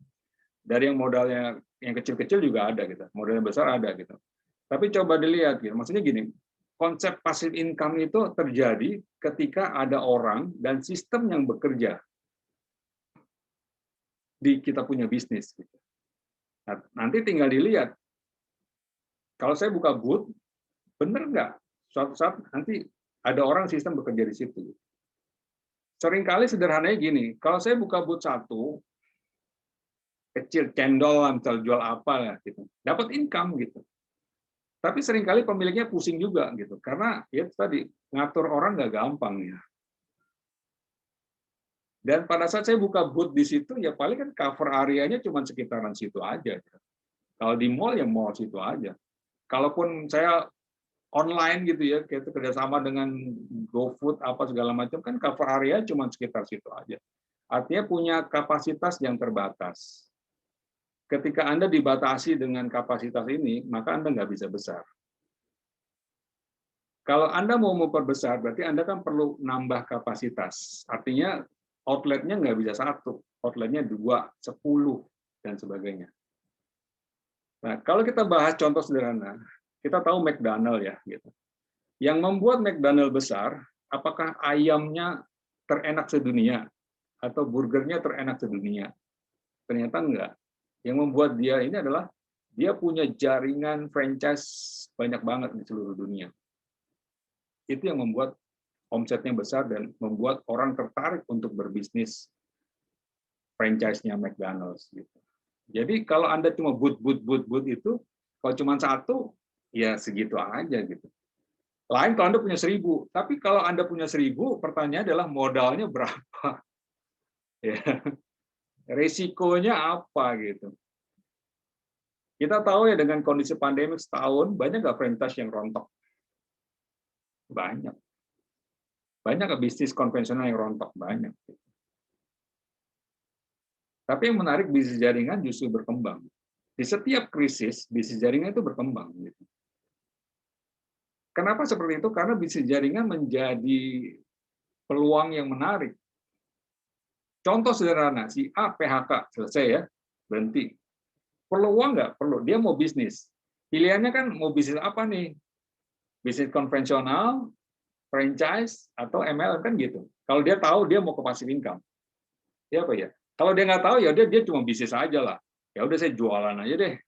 Dari yang modalnya yang kecil-kecil juga ada gitu. Modalnya besar ada gitu. Tapi coba dilihat gitu. Maksudnya gini, konsep passive income itu terjadi ketika ada orang dan sistem yang bekerja di kita punya bisnis. Nah, nanti tinggal dilihat. Kalau saya buka booth, bener nggak? Suatu saat nanti ada orang sistem bekerja di situ. Seringkali sederhananya gini, kalau saya buka booth satu, kecil cendol, misal jual apa ya, gitu, dapat income gitu. Tapi seringkali pemiliknya pusing juga gitu, karena ya tadi ngatur orang nggak gampang ya. Dan pada saat saya buka booth di situ, ya paling kan cover areanya cuma sekitaran situ aja. Kalau di mall ya mall situ aja. Kalaupun saya online gitu ya, kita kerjasama dengan GoFood apa segala macam kan cover area cuma sekitar situ aja. Artinya punya kapasitas yang terbatas. Ketika Anda dibatasi dengan kapasitas ini, maka Anda nggak bisa besar. Kalau Anda mau memperbesar, berarti Anda kan perlu nambah kapasitas. Artinya outletnya nggak bisa 1, outletnya 2, 10, dan sebagainya. Nah, kalau kita bahas contoh sederhana, kita tahu McDonald ya. Gitu. Yang membuat McDonald besar, apakah ayamnya terenak sedunia? Atau burgernya terenak sedunia? Ternyata enggak. Yang membuat dia ini adalah dia punya jaringan franchise banyak banget di seluruh dunia. Itu yang membuat omsetnya besar dan membuat orang tertarik untuk berbisnis franchise-nya McDonald's. Gitu. Jadi kalau Anda cuma boot itu, kalau cuma 1, ya segitu aja gitu. Lain kalau Anda punya 1000, tapi kalau Anda punya 1000, pertanyaannya adalah modalnya berapa? Ya. Risikonya apa gitu. Kita tahu ya dengan kondisi pandemi setahun, banyak nggak franchise yang rontok? Banyak. Banyak nggak bisnis konvensional yang rontok? Banyak. Tapi yang menarik, bisnis jaringan justru berkembang. Di setiap krisis, bisnis jaringan itu berkembang. Gitu. Kenapa seperti itu? Karena bisnis jaringan menjadi peluang yang menarik. Contoh sederhana, si A PHK, selesai ya, berhenti. Perlu uang nggak? Perlu. Dia mau bisnis. Pilihannya kan mau bisnis apa nih? Bisnis konvensional, franchise, atau MLM kan gitu. Kalau dia tahu dia mau ke passive income. Ya apa ya? Kalau dia nggak tahu ya dia cuma bisnis aja lah. Ya udah saya jualan aja deh.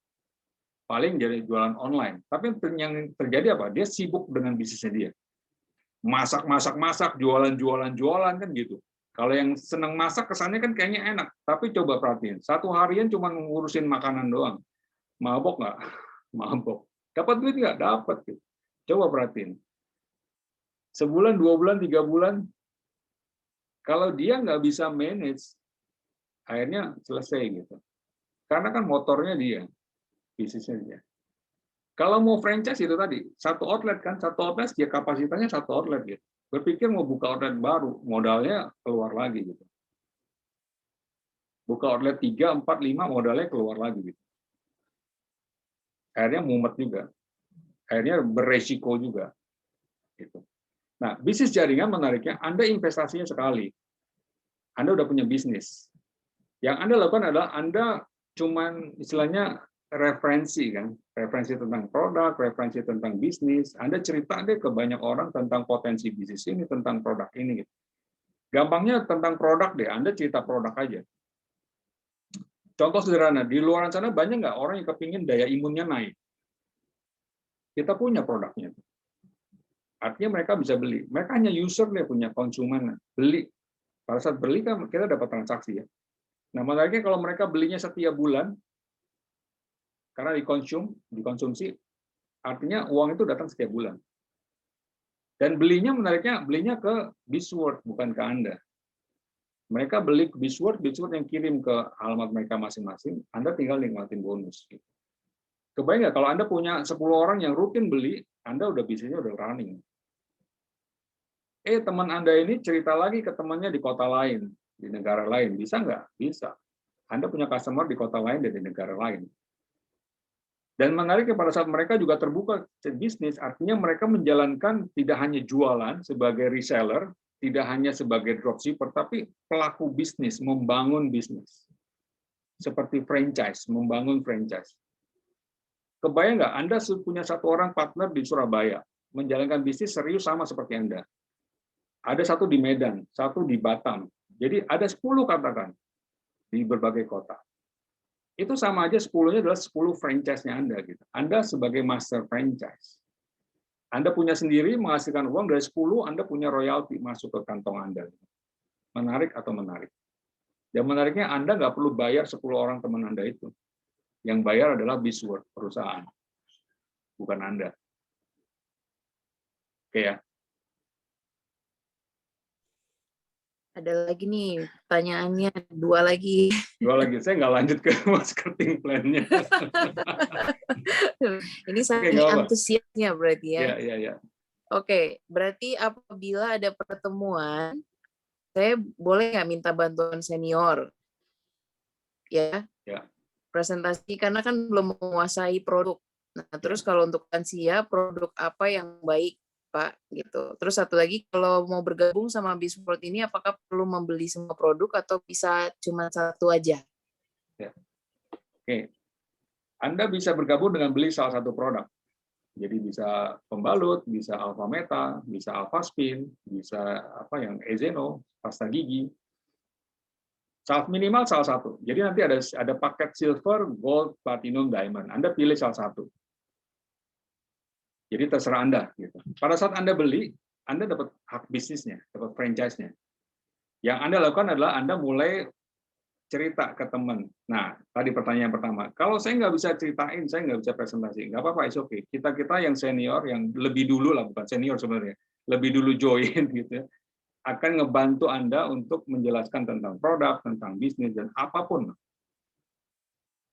Paling jadi jualan online. Tapi yang terjadi apa? Dia sibuk dengan bisnisnya dia. masak, jualan kan gitu. Kalau yang senang masak kesannya kan kayaknya enak, tapi coba perhatiin, satu harian cuma ngurusin makanan doang, mabok nggak? Mabok. Dapat duit nggak? Dapat. Gitu. Coba perhatiin. Sebulan, 2 bulan, 3 bulan, kalau dia nggak bisa manage, akhirnya selesai gitu. Karena kan motornya dia, bisnisnya dia. Kalau mau franchise itu tadi, satu outlet dia kapasitasnya satu outlet gitu. Berpikir mau buka outlet baru, modalnya keluar lagi gitu. Buka outlet 3, 4, 5, modalnya keluar lagi gitu. Akhirnya mumet juga. Akhirnya beresiko juga. Gitu. Nah, bisnis jaringan menariknya, Anda investasinya sekali. Anda udah punya bisnis. Yang Anda lakukan adalah Anda cuman istilahnya referensi kan, referensi tentang produk, referensi tentang bisnis. Anda cerita deh ke banyak orang tentang potensi bisnis ini, tentang produk ini. Gampangnya tentang produk deh, Anda cerita produk aja. Contoh sederhana, di luar sana banyak nggak orang yang kepingin daya imunnya naik? Kita punya produknya. Artinya mereka bisa beli. Mereka hanya user deh, punya konsumen. Beli. Pada saat beli kan kita dapat transaksi ya. Nah, makanya kalau mereka belinya setiap bulan, karena dikonsumsi, artinya uang itu datang setiap bulan. Dan belinya menariknya, belinya ke Bizworld, bukan ke Anda. Mereka beli ke Bizworld yang kirim ke alamat mereka masing-masing, Anda tinggal nikmatin bonus. Kebayang nggak kalau Anda punya 10 orang yang rutin beli, Anda udah bisnisnya udah running. Teman Anda ini cerita lagi ke temannya di kota lain, di negara lain. Bisa nggak? Bisa. Anda punya customer di kota lain dan di negara lain. Dan menariknya pada saat mereka juga terbuka bisnis, artinya mereka menjalankan tidak hanya jualan sebagai reseller, tidak hanya sebagai dropshipper, tapi pelaku bisnis, membangun bisnis. Seperti franchise, membangun franchise. Kebayang nggak, Anda punya satu orang partner di Surabaya, menjalankan bisnis serius sama seperti Anda. Ada satu di Medan, satu di Batam. Jadi ada 10 katakan di berbagai kota. Itu sama aja 10-nya adalah 10 franchise-nya Anda. Gitu. Anda sebagai master franchise. Anda punya sendiri, menghasilkan uang dari 10, Anda punya royalti masuk ke kantong Anda. Menarik atau menarik? Dan menariknya Anda nggak perlu bayar 10 orang teman Anda itu. Yang bayar adalah Bizworld, perusahaan. Bukan Anda. Oke ya. Ada lagi nih pertanyaannya, 2 lagi. 2 lagi, saya nggak lanjut ke marketing plan-nya. Ini saking antusiasnya berarti ya. Iya. Oke, berarti apabila ada pertemuan, saya boleh nggak minta bantuan senior? Ya. Presentasi, karena kan belum menguasai produk. Nah, terus kalau untuk lansia, produk apa yang baik? Pak, gitu. Terus satu lagi, kalau mau bergabung sama Bizworld ini, apakah perlu membeli semua produk atau bisa cuma satu aja? Ya. Oke, Anda bisa bergabung dengan beli salah satu produk. Jadi bisa pembalut, bisa Alpha Meta, bisa Alpha Spin, bisa Ezeno, pasta gigi. Minimal salah satu. Jadi nanti ada paket silver, gold, platinum, diamond. Anda pilih salah satu. Jadi terserah Anda. Gitu. Pada saat Anda beli, Anda dapat hak bisnisnya, dapat franchise-nya. Yang Anda lakukan adalah Anda mulai cerita ke teman. Nah, tadi pertanyaan pertama, kalau saya nggak bisa ceritain, saya nggak bisa presentasi, nggak apa-apa, it's okay. Kita yang senior, yang lebih dulu lah, bukan senior sebenarnya, lebih dulu join gitu ya, akan ngebantu Anda untuk menjelaskan tentang produk, tentang bisnis, dan apapun.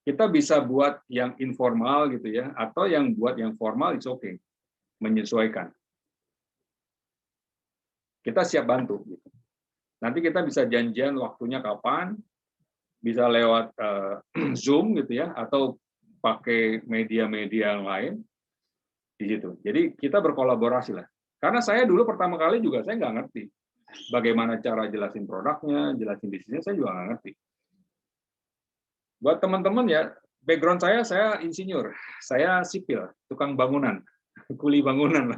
Kita bisa buat yang informal gitu ya, atau yang buat yang formal, it's okay. Menyesuaikan. Kita siap bantu. Gitu. Nanti kita bisa janjian waktunya kapan, bisa lewat Zoom gitu ya, atau pakai media-media yang lain di situ. Jadi kita berkolaborasi lah. Karena saya dulu pertama kali juga saya nggak ngerti bagaimana cara jelasin produknya, jelasin bisnisnya, saya juga nggak ngerti. Buat teman-teman ya, background saya insinyur, saya sipil, tukang bangunan, kuli bangunan.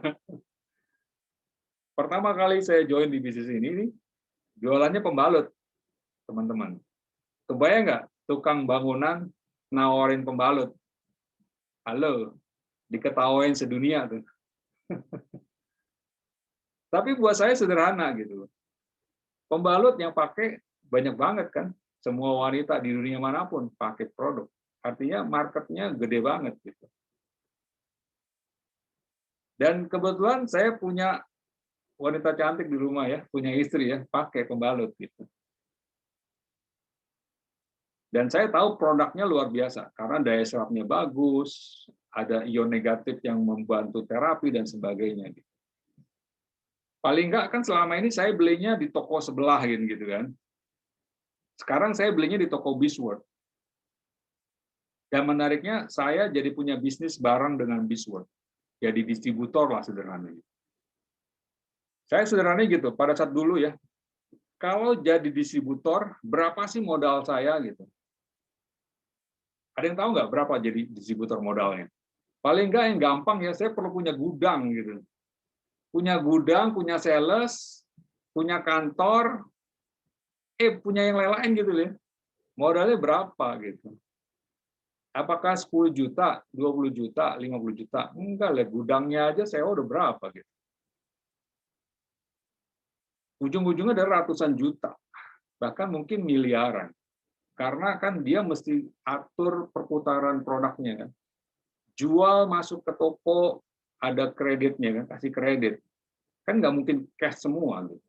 Pertama kali saya join di bisnis ini, jualannya pembalut, teman-teman. Kebayang nggak, tukang bangunan nawarin pembalut? Halo, diketawain sedunia tuh. Tapi buat saya sederhana gitu. Pembalut yang pakai banyak banget kan. Semua wanita di dunia manapun pakai produk. Artinya marketnya gede banget gitu. Dan kebetulan saya punya wanita cantik di rumah ya, punya istri ya, pakai pembalut gitu. Dan saya tahu produknya luar biasa karena daya serapnya bagus, ada ion negatif yang membantu terapi dan sebagainya. Gitu. Paling enggak kan selama ini saya belinya di toko sebelah gitu kan. Sekarang saya belinya di toko Beachworld. Dan menariknya saya jadi punya bisnis bareng dengan Beachworld. Jadi distributor lah sederhananya. Saya sederhananya gitu, pada saat dulu ya, kalau jadi distributor, berapa sih modal saya gitu? Ada yang tahu nggak berapa jadi distributor modalnya? Paling nggak yang gampang ya, saya perlu punya gudang gitu. Punya gudang, punya sales, punya kantor, punya yang lain-lain gitu ya. Modalnya berapa gitu? Apakah 10 juta, 20 juta, 50 juta? Enggak lah, gudangnya aja saya udah berapa gitu. Ujung-ujungnya ada ratusan juta, bahkan mungkin miliaran. Karena kan dia mesti atur perputaran produknya kan. Jual masuk ke toko, ada kreditnya kan, kasih kredit. Kan nggak mungkin cash semua gitu.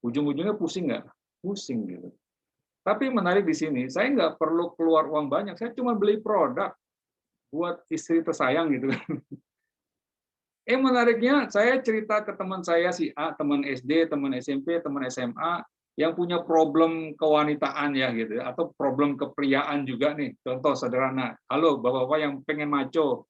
Ujung-ujungnya pusing nggak? Pusing gitu. Tapi menarik di sini, saya nggak perlu keluar uang banyak, saya cuma beli produk buat istri tersayang gitu kan. Menariknya, saya cerita ke teman saya si A, teman SD, teman SMP, teman SMA, yang punya problem kewanitaan ya gitu, atau problem kepriaan juga nih. Contoh sederhana, halo bapak-bapak yang pengen maco,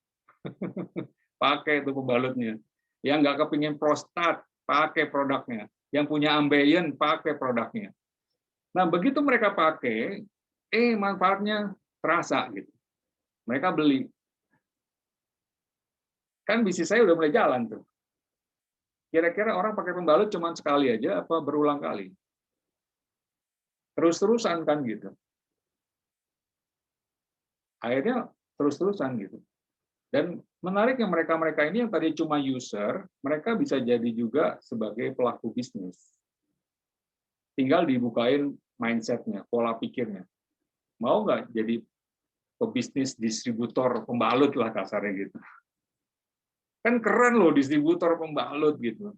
pakai itu pembalutnya. Yang nggak kepingin prostat, pakai produknya. Yang punya ambeien, pakai produknya. Nah begitu mereka pakai, manfaatnya terasa gitu. Mereka beli. Kan bisnis saya udah mulai jalan tuh. Kira-kira orang pakai pembalut cuma sekali aja apa berulang kali? Terus-terusan kan gitu. Akhirnya terus-terusan gitu. Dan menariknya mereka-mereka ini yang tadi cuma user, mereka bisa jadi juga sebagai pelaku bisnis. Tinggal dibukain mindset-nya, pola pikirnya. Mau nggak jadi pebisnis distributor pembalut lah kasarnya gitu. Kan keren loh distributor pembalut gitu.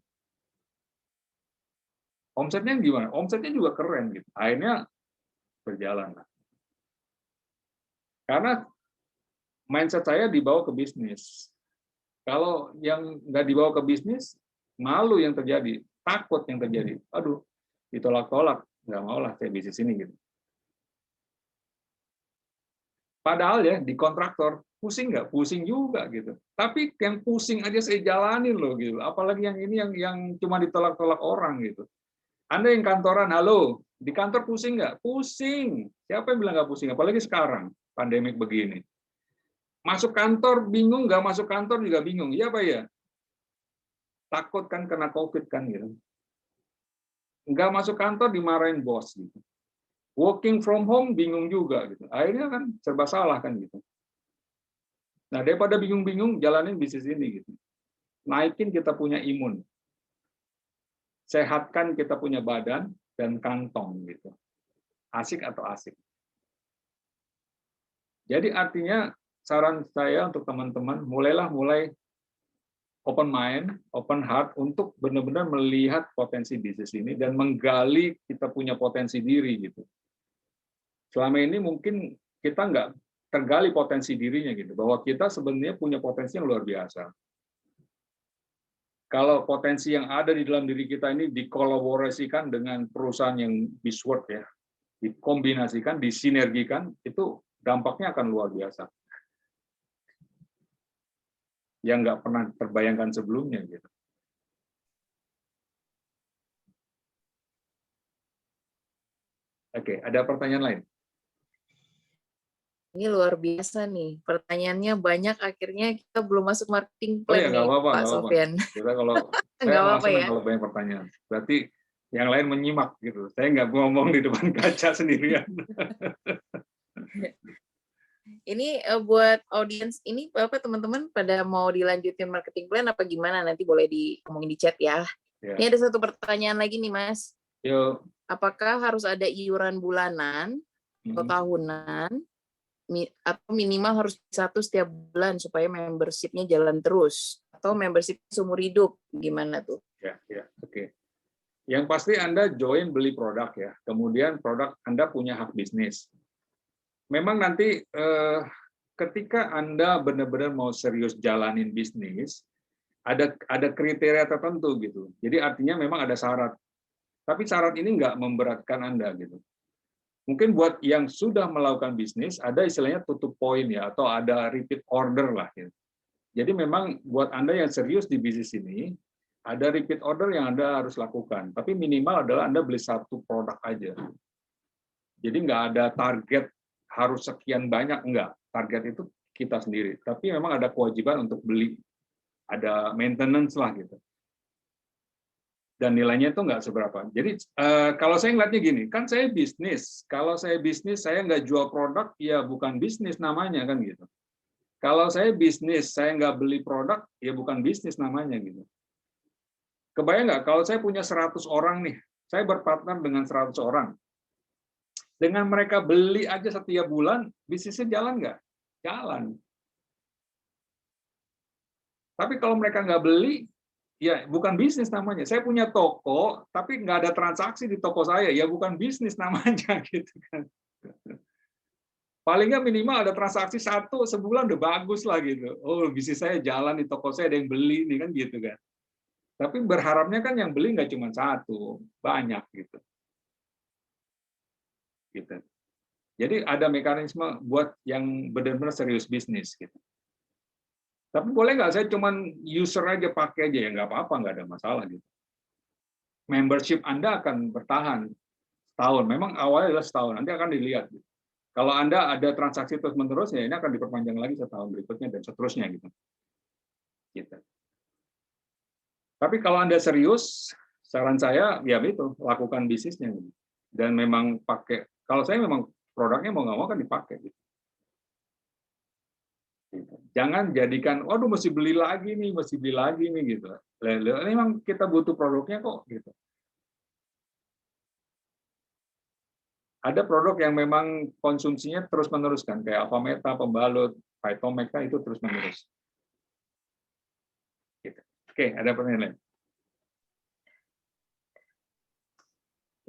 Omsetnya gimana? Omsetnya juga keren gitu. Akhirnya berjalan. Karena mindset saya dibawa ke bisnis. Kalau yang nggak dibawa ke bisnis, malu yang terjadi, takut yang terjadi. Aduh, ditolak-tolak, nggak mau lah saya bisnis ini gitu. Padahal ya di kontraktor pusing nggak? Pusing juga gitu. Tapi yang pusing aja saya jalanin loh gitu. Apalagi yang ini yang cuma ditolak-tolak orang gitu. Anda yang kantoran, halo, di kantor pusing nggak? Pusing. Siapa yang bilang nggak pusing? Apalagi sekarang pandemik begini. Masuk kantor bingung, nggak masuk kantor juga bingung. Iya Pak ya? Takut kan kena COVID kan gitu. Nggak masuk kantor dimarahin bos gitu. Working from home bingung juga gitu. Akhirnya kan serba salah kan gitu. Nah, daripada bingung-bingung jalanin bisnis ini gitu. Naikin kita punya imun. Sehatkan kita punya badan dan kantong gitu. Asik atau asik. Jadi artinya saran saya untuk teman-teman mulai open mind, open heart untuk benar-benar melihat potensi bisnis ini dan menggali kita punya potensi diri gitu. Selama ini mungkin kita nggak tergali potensi dirinya gitu, bahwa kita sebenarnya punya potensi yang luar biasa. Kalau potensi yang ada di dalam diri kita ini dikolaborasikan dengan perusahaan yang Beachworld ya, dikombinasikan, disinergikan, itu dampaknya akan luar biasa. Yang nggak pernah terbayangkan sebelumnya gitu. Oke, ada pertanyaan lain? Ini luar biasa nih. Pertanyaannya banyak, akhirnya kita belum masuk marketing plan ya, nih, apa-apa, Pak Sofyan. Kita kalau saya langsung ya? Kalau banyak pertanyaan. Berarti yang lain menyimak gitu. Saya nggak ngomong di depan kaca sendirian. Ini buat audiens ini Bapak teman-teman pada mau dilanjutin marketing plan apa gimana, nanti boleh diomongin di chat ya. Ini ada satu pertanyaan lagi nih Mas. Yuk. Apakah harus ada iuran bulanan atau tahunan atau minimal harus 1 setiap bulan supaya membership-nya jalan terus, atau membership seumur hidup, gimana tuh? Ya, oke. Yang pasti Anda join beli produk ya, kemudian produk Anda punya hak bisnis. Memang nanti ketika Anda benar-benar mau serius jalanin bisnis, ada kriteria tertentu gitu. Jadi artinya memang ada syarat. Tapi syarat ini nggak memberatkan Anda gitu. Mungkin buat yang sudah melakukan bisnis, ada istilahnya tutup poin ya, atau ada repeat order lah. Gitu. Jadi memang buat Anda yang serius di bisnis ini, ada repeat order yang Anda harus lakukan. Tapi minimal adalah Anda beli 1 produk aja. Jadi nggak ada target harus sekian banyak, enggak. Target itu kita sendiri. Tapi memang ada kewajiban untuk beli. Ada maintenance lah gitu. Dan nilainya itu nggak seberapa. Jadi kalau saya ngeliatnya gini, kan saya bisnis. Kalau saya bisnis, saya nggak jual produk, ya bukan bisnis namanya kan gitu. Kalau saya bisnis, saya nggak beli produk, ya bukan bisnis namanya gitu. Kebayang nggak kalau saya punya 100 orang nih, saya berpartner dengan 100 orang. Dengan mereka beli aja setiap bulan, bisnisnya jalan nggak? Jalan. Tapi kalau mereka nggak beli, ya bukan bisnis namanya. Saya punya toko, tapi nggak ada transaksi di toko saya, ya bukan bisnis namanya gitu kan. Paling nggak minimal ada transaksi 1 sebulan udah bagus lah gitu. Oh, bisnis saya jalan, di toko saya ada yang beli nih kan gitu kan. Tapi berharapnya kan yang beli nggak cuma 1, banyak gitu. Gitu. Jadi ada mekanisme buat yang benar-benar serius bisnis gitu. Tapi boleh nggak saya cuman user aja, pakai aja, ya nggak apa-apa, nggak ada masalah gitu. Membership Anda akan bertahan setahun. Memang awalnya adalah setahun, nanti akan dilihat. Gitu. Kalau Anda ada transaksi terus-menerus, ya ini akan diperpanjang lagi setahun berikutnya dan seterusnya gitu. Tapi kalau Anda serius, saran saya ya itu, lakukan bisnisnya gitu. Dan memang pakai. Kalau saya memang produknya mau nggak mau kan dipakai. Gitu. Jangan jadikan, waduh mesti beli lagi nih gitu. Memang kita butuh produknya kok gitu. Ada produk yang memang konsumsinya terus-menerus kan, kayak Alfameta, pembalut, Phytomecta itu terus-menerus. Gitu. Oke, ada pertanyaan lain?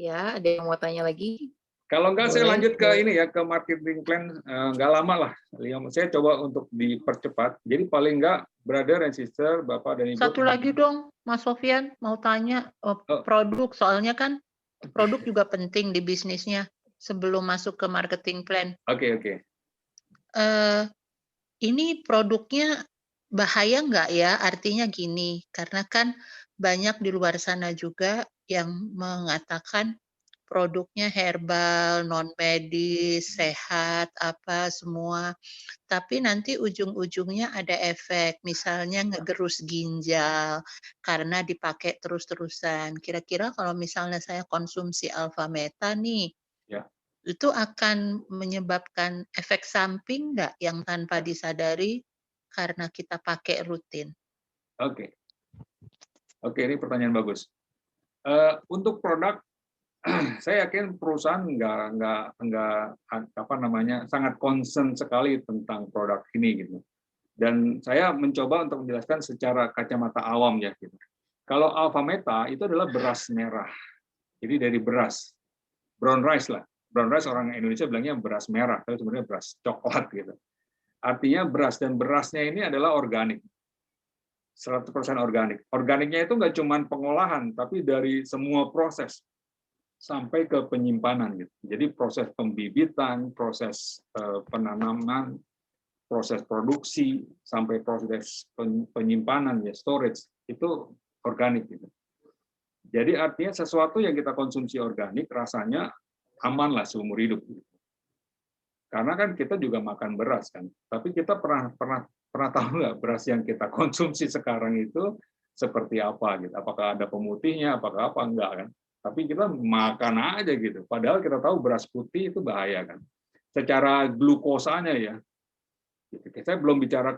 Ya, ada yang mau tanya lagi? Kalau enggak, saya lanjut ke ini ya, ke marketing plan. Enggak lama lah. Saya coba untuk dipercepat. Jadi paling enggak, brother and sister, Bapak dan Ibu. Satu lagi dong, Mas Sofyan, mau tanya produk. Soalnya kan produk juga penting di bisnisnya sebelum masuk ke marketing plan. Oke. Ini produknya bahaya nggak ya? Artinya gini, karena kan banyak di luar sana juga yang mengatakan produknya herbal, non-medis, sehat, apa semua. Tapi nanti ujung-ujungnya ada efek, misalnya ngegerus ginjal karena dipakai terus-terusan. Kira-kira kalau misalnya saya konsumsi Alfameta nih, itu akan menyebabkan efek samping nggak yang tanpa disadari karena kita pakai rutin? Oke, ini pertanyaan bagus. Untuk produk, saya yakin perusahaan sangat concern sekali tentang produk ini gitu. Dan saya mencoba untuk menjelaskan secara kacamata awam ya gitu. Kalau Alfameta itu adalah beras merah. Jadi dari beras, brown rice lah. Brown rice orang Indonesia bilangnya beras merah, tapi sebenarnya beras coklat gitu. Artinya beras, dan berasnya ini adalah organik. 100% organik. Organiknya itu nggak cuma pengolahan, tapi dari semua proses sampai ke penyimpanan gitu. Jadi proses pembibitan, proses penanaman, proses produksi sampai proses penyimpanan ya, storage itu organik gitu. Jadi artinya sesuatu yang kita konsumsi organik rasanya aman lah seumur hidup gitu. Karena kan kita juga makan beras kan. Tapi kita pernah tahu nggak beras yang kita konsumsi sekarang itu seperti apa gitu? Apakah ada pemutihnya? Apakah apa? Enggak kan? Tapi kita makan aja gitu. Padahal kita tahu beras putih itu bahaya kan. Secara glukosanya ya, Saya belum bicara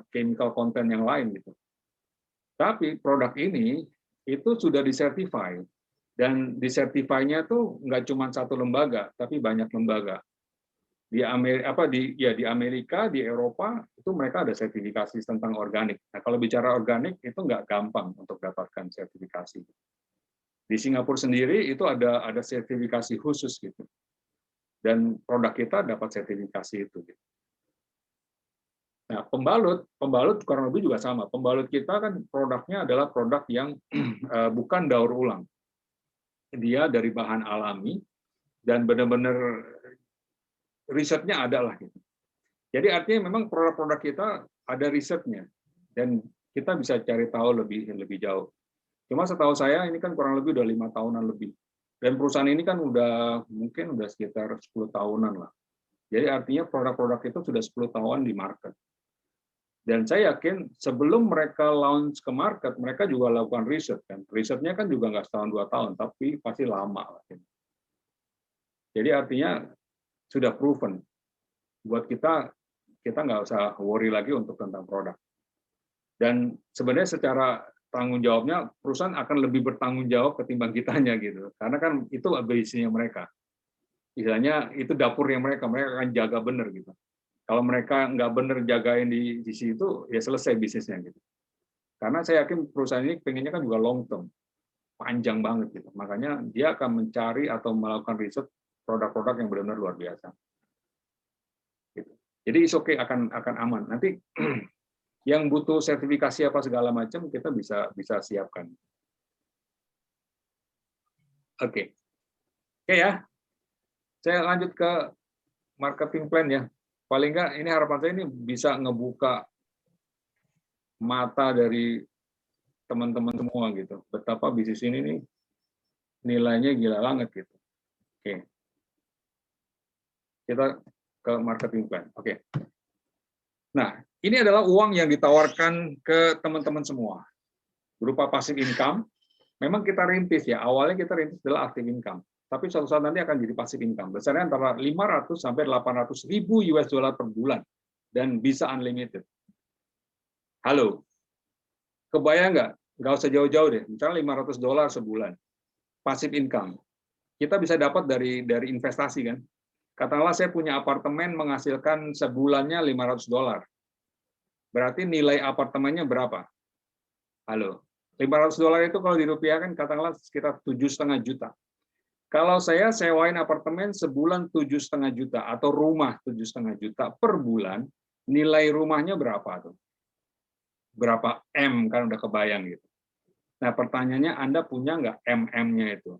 chemical content yang lain gitu. Tapi produk ini itu sudah disertify, dan disertify-nya tuh nggak cuma satu lembaga, tapi banyak lembaga. Di Amerika, di Eropa itu mereka ada sertifikasi tentang organik. Nah, kalau bicara organik itu nggak gampang untuk dapatkan sertifikasi. Di Singapura sendiri itu ada sertifikasi khusus gitu. Dan produk kita dapat sertifikasi itu. Nah, pembalut kurang lebih juga sama. Pembalut kita kan produknya adalah produk yang bukan daur ulang. Dia dari bahan alami dan benar-benar risetnya ada lah gitu. Jadi artinya memang produk-produk kita ada risetnya dan kita bisa cari tahu lebih jauh. Cuma setahu saya ini kan kurang lebih udah 5 tahunan lebih. Dan perusahaan ini kan mungkin udah sekitar 10 tahunan lah. Jadi artinya produk-produk itu sudah 10 tahun di market. Dan saya yakin sebelum mereka launch ke market, mereka juga lakukan riset kan. Risetnya kan juga nggak setahun 2 tahun, tapi pasti lama lah. Jadi artinya sudah proven. Buat kita nggak usah worry lagi untuk tentang produk. Dan sebenarnya secara tanggung jawabnya perusahaan akan lebih bertanggung jawab ketimbang kitanya gitu. Karena kan itu bisnisnya mereka. Istilahnya itu dapurnya mereka akan jaga benar gitu. Kalau mereka nggak benar jagain di situ, ya selesai bisnisnya gitu. Karena saya yakin perusahaan ini pengennya kan juga long term, panjang banget gitu. Makanya dia akan mencari atau melakukan riset produk-produk yang benar-benar luar biasa. Gitu. Jadi is okay, akan aman. Nanti yang butuh sertifikasi apa segala macam kita bisa siapkan. Oke ya. Saya lanjut ke marketing plan ya. Paling nggak ini harapan saya ini bisa ngebuka mata dari teman-teman semua gitu. Betapa bisnis ini nih nilainya gila banget gitu. Oke. Kita ke marketing plan. Oke. Nah, ini adalah uang yang ditawarkan ke teman-teman semua. Berupa passive income. Memang kita rintis ya, awalnya kita rintis adalah active income. Tapi suatu saat nanti akan jadi passive income. Besarnya antara 500 sampai 800 ribu US dollar per bulan. Dan bisa unlimited. Halo, kebayang nggak? Nggak usah jauh-jauh deh, misalnya 500 dolar sebulan. Passive income. Kita bisa dapat dari investasi kan. Katakanlah saya punya apartemen menghasilkan sebulannya 500 dolar. Berarti nilai apartemennya berapa? Halo, 500 dolar itu kalau dirupiahkan katakanlah sekitar 7,5 juta. Kalau saya sewain apartemen sebulan 7,5 juta atau rumah 7,5 juta per bulan, nilai rumahnya berapa tuh? Berapa M kan udah kebayang gitu. Nah pertanyaannya Anda punya nggak MM-nya itu?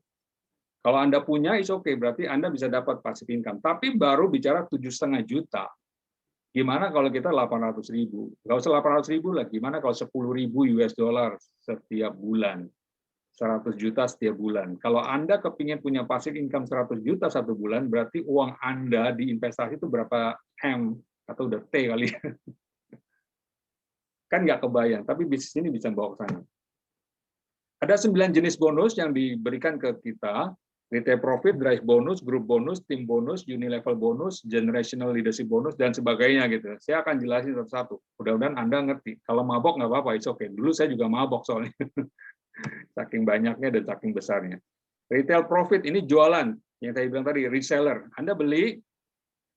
Kalau Anda punya, is okay, berarti Anda bisa dapat passive income. Tapi baru bicara 7,5 juta. Gimana kalau kita 800 ribu? Nggak usah 800 ribu lah, gimana kalau 10 ribu US dollar setiap bulan? 100 juta setiap bulan. Kalau Anda kepingin punya passive income 100 juta satu bulan, berarti uang Anda di investasi itu berapa M? Atau udah T kali ya? Kan nggak kebayang, tapi bisnis ini bisa bawa ke sana. Ada 9 jenis bonus yang diberikan ke kita, retail profit, drive bonus, group bonus, team bonus, unilevel bonus, generational leadership bonus, dan sebagainya gitu. Saya akan jelasin satu-satu. Mudah-mudahan Anda ngerti. Kalau mabok nggak apa-apa, it's okay. Dulu saya juga mabok soalnya. Saking banyaknya dan saking besarnya. Retail profit ini jualan, yang saya bilang tadi, reseller. Anda beli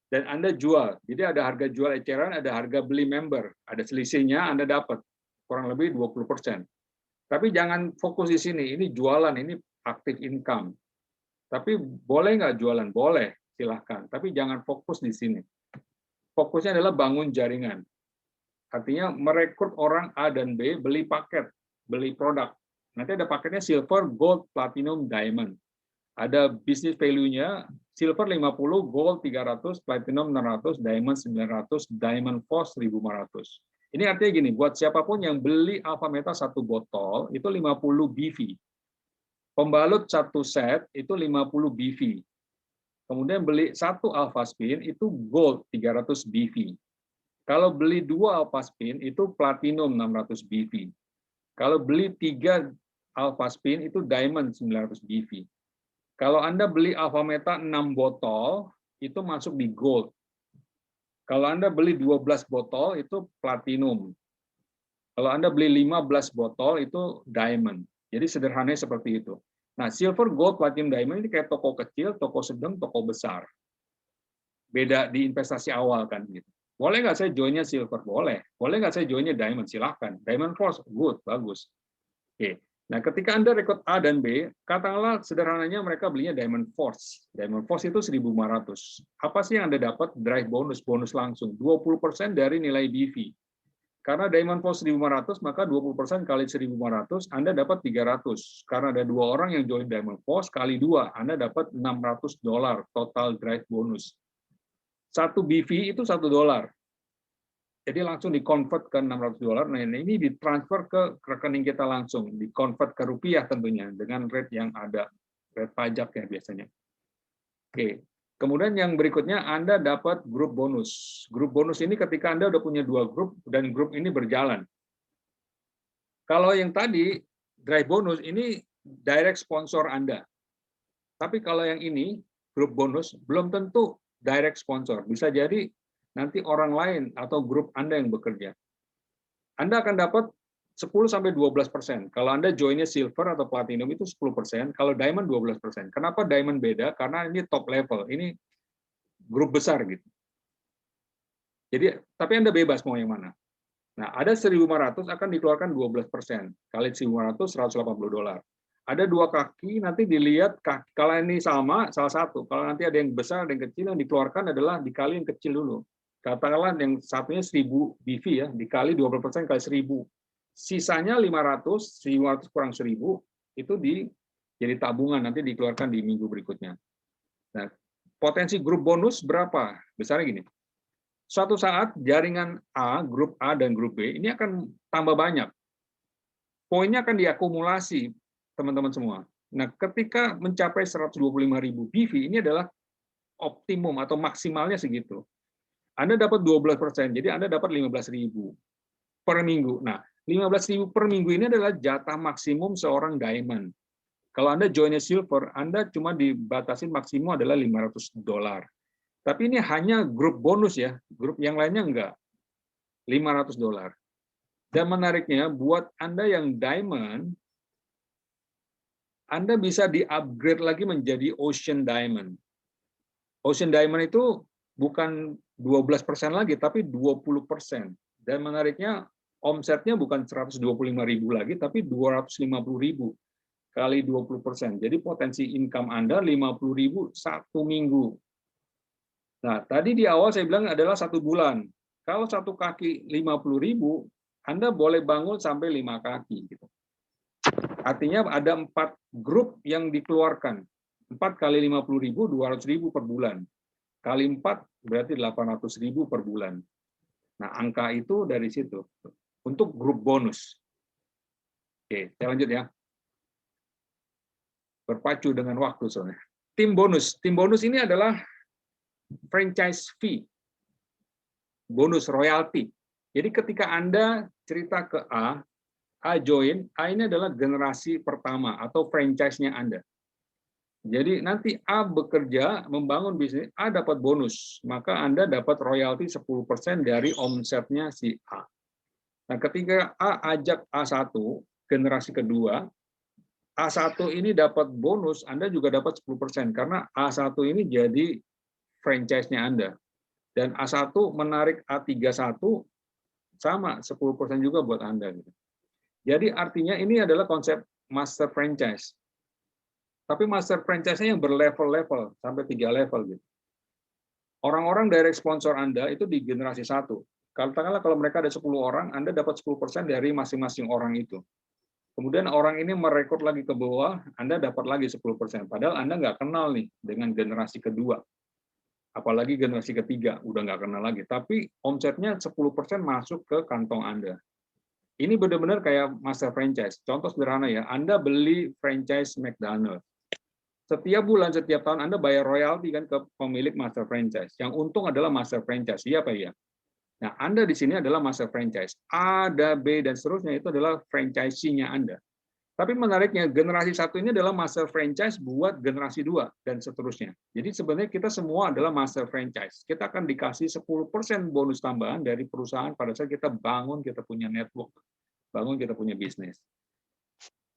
dan Anda jual. Jadi ada harga jual eceran, ada harga beli member. Ada selisihnya, Anda dapat. Kurang lebih 20%. Tapi jangan fokus di sini. Ini jualan, ini active income. Tapi boleh nggak jualan? Boleh, silahkan. Tapi jangan fokus di sini. Fokusnya adalah bangun jaringan. Artinya merekrut orang A dan B, beli paket, beli produk. Nanti ada paketnya silver, gold, platinum, diamond. Ada business value-nya, silver 50, gold 300, platinum 600, diamond 900, diamond force 1500. Ini artinya gini, buat siapapun yang beli Alpha Meta 1 botol, itu 50 BV. Pembalut 1 set itu 50 BV. Kemudian beli 1 Alpha Spin itu gold 300 BV. Kalau beli 2 Alpha Spin itu platinum 600 BV. Kalau beli 3 Alpha Spin itu diamond 900 BV. Kalau Anda beli Alpha Meta 6 botol itu masuk di gold. Kalau Anda beli 12 botol itu platinum. Kalau Anda beli 15 botol itu diamond. Jadi sederhananya seperti itu. Nah, silver, gold, platinum, diamond ini kayak toko kecil, toko sedang, toko besar. Beda di investasi awal kan gitu. Boleh nggak saya joinnya silver? Boleh. Boleh nggak saya joinnya diamond? Silahkan. Diamond Force, good, bagus. Oke. Nah, ketika Anda rekrut A dan B, katakanlah sederhananya mereka belinya Diamond Force. Diamond Force itu 1.500. Apa sih yang Anda dapat? Drive bonus, bonus langsung. 20% dari nilai BV. Karena Diamond Force 1.500, maka 20% kali 1.500, Anda dapat 300. Karena ada 2 orang yang join Diamond Force, kali 2, Anda dapat $600 total drive bonus. 1 BV itu $1. Jadi langsung di-convert ke $600. Nah, ini ditransfer ke rekening kita langsung, di-convert ke rupiah tentunya, dengan rate yang ada, rate pajak ya biasanya. Oke. Kemudian yang berikutnya, Anda dapat grup bonus. Grup bonus ini ketika Anda udah punya 2 grup, dan grup ini berjalan. Kalau yang tadi, drive bonus, ini direct sponsor Anda. Tapi kalau yang ini, grup bonus, belum tentu direct sponsor. Bisa jadi nanti orang lain atau grup Anda yang bekerja. Anda akan dapat 10-12%. Kalau Anda joinnya silver atau platinum itu 10%, kalau diamond 12%. Kenapa diamond beda? Karena ini top level, ini grup besar gitu. Jadi, tapi Anda bebas mau yang mana. Nah, ada 1.500 akan dikeluarkan 12%. Kali 1.500, $180. Ada 2 kaki, nanti dilihat kaki. Kalau ini sama, salah satu. Kalau nanti ada yang besar, ada yang kecil, yang dikeluarkan adalah dikali yang kecil dulu. Katakanlah yang satunya 1.000 BV ya, dikali 20% kali 1.000. Sisanya 500, 1.500 kurang 1.000, itu jadi tabungan, nanti dikeluarkan di minggu berikutnya. Nah, potensi grup bonus berapa? Besarnya gini. Suatu saat jaringan A, grup A dan grup B, ini akan tambah banyak. Poinnya akan diakumulasi, teman-teman semua. Nah, ketika mencapai 125.000 BV, ini adalah optimum atau maksimalnya segitu. Anda dapat 12%, jadi Anda dapat 15.000 per minggu. Nah, 15.000 per minggu ini adalah jatah maksimum seorang diamond. Kalau Anda joinnya silver, Anda cuma dibatasi maksimum adalah $500. Tapi ini hanya grup bonus ya, grup yang lainnya enggak. $500. Dan menariknya, buat Anda yang diamond, Anda bisa di-upgrade lagi menjadi Ocean Diamond. Ocean Diamond itu bukan 12% lagi, tapi 20%. Dan menariknya, omsetnya bukan 125.000 lagi, tapi 250.000 kali 20%. Jadi potensi income Anda 50.000 1 minggu. Nah, tadi di awal saya bilang adalah 1 bulan. Kalau 1 kaki 50.000, Anda boleh bangun sampai 5 kaki. Gitu. Artinya ada 4 grup yang dikeluarkan. 4 kali 50.000, 200.000 per bulan. Kali 4 berarti 800.000 per bulan. Nah, angka itu dari situ. Untuk grup bonus. Oke, saya lanjut ya. Berpacu dengan waktu soalnya. Tim bonus. Tim bonus ini adalah franchise fee. Bonus royalty. Jadi ketika Anda cerita ke A join, A ini adalah generasi pertama atau franchise-nya Anda. Jadi nanti A bekerja, membangun bisnis, A dapat bonus. Maka Anda dapat royalti 10% dari omsetnya si A. Nah, ketika A ajak A1, generasi kedua, A1 ini dapat bonus, Anda juga dapat 10%, karena A1 ini jadi franchise-nya Anda. Dan A1 menarik A31, sama, 10% juga buat Anda. Jadi artinya ini adalah konsep master franchise. Tapi master franchise-nya yang berlevel-level, sampai 3 level. Gitu. Orang-orang direct sponsor Anda itu di generasi 1. Katakanlah kalau mereka ada 10 orang, Anda dapat 10% dari masing-masing orang itu. Kemudian orang ini merekrut lagi ke bawah, Anda dapat lagi 10%. Padahal Anda nggak kenal nih dengan generasi kedua. Apalagi generasi ketiga, udah nggak kenal lagi. Tapi omsetnya 10% masuk ke kantong Anda. Ini benar-benar kayak master franchise. Contoh sederhana ya, Anda beli franchise McDonald's. Setiap bulan, setiap tahun Anda bayar royalti kan ke pemilik master franchise. Yang untung adalah master franchise, iya Pak ya? Nah, Anda di sini adalah master franchise. A, B, dan seterusnya itu adalah franchisee-nya Anda. Tapi menariknya, generasi 1 ini adalah master franchise buat generasi 2 dan seterusnya. Jadi sebenarnya kita semua adalah master franchise. Kita akan dikasih 10% bonus tambahan dari perusahaan pada saat kita bangun, kita punya network, bangun kita punya bisnis.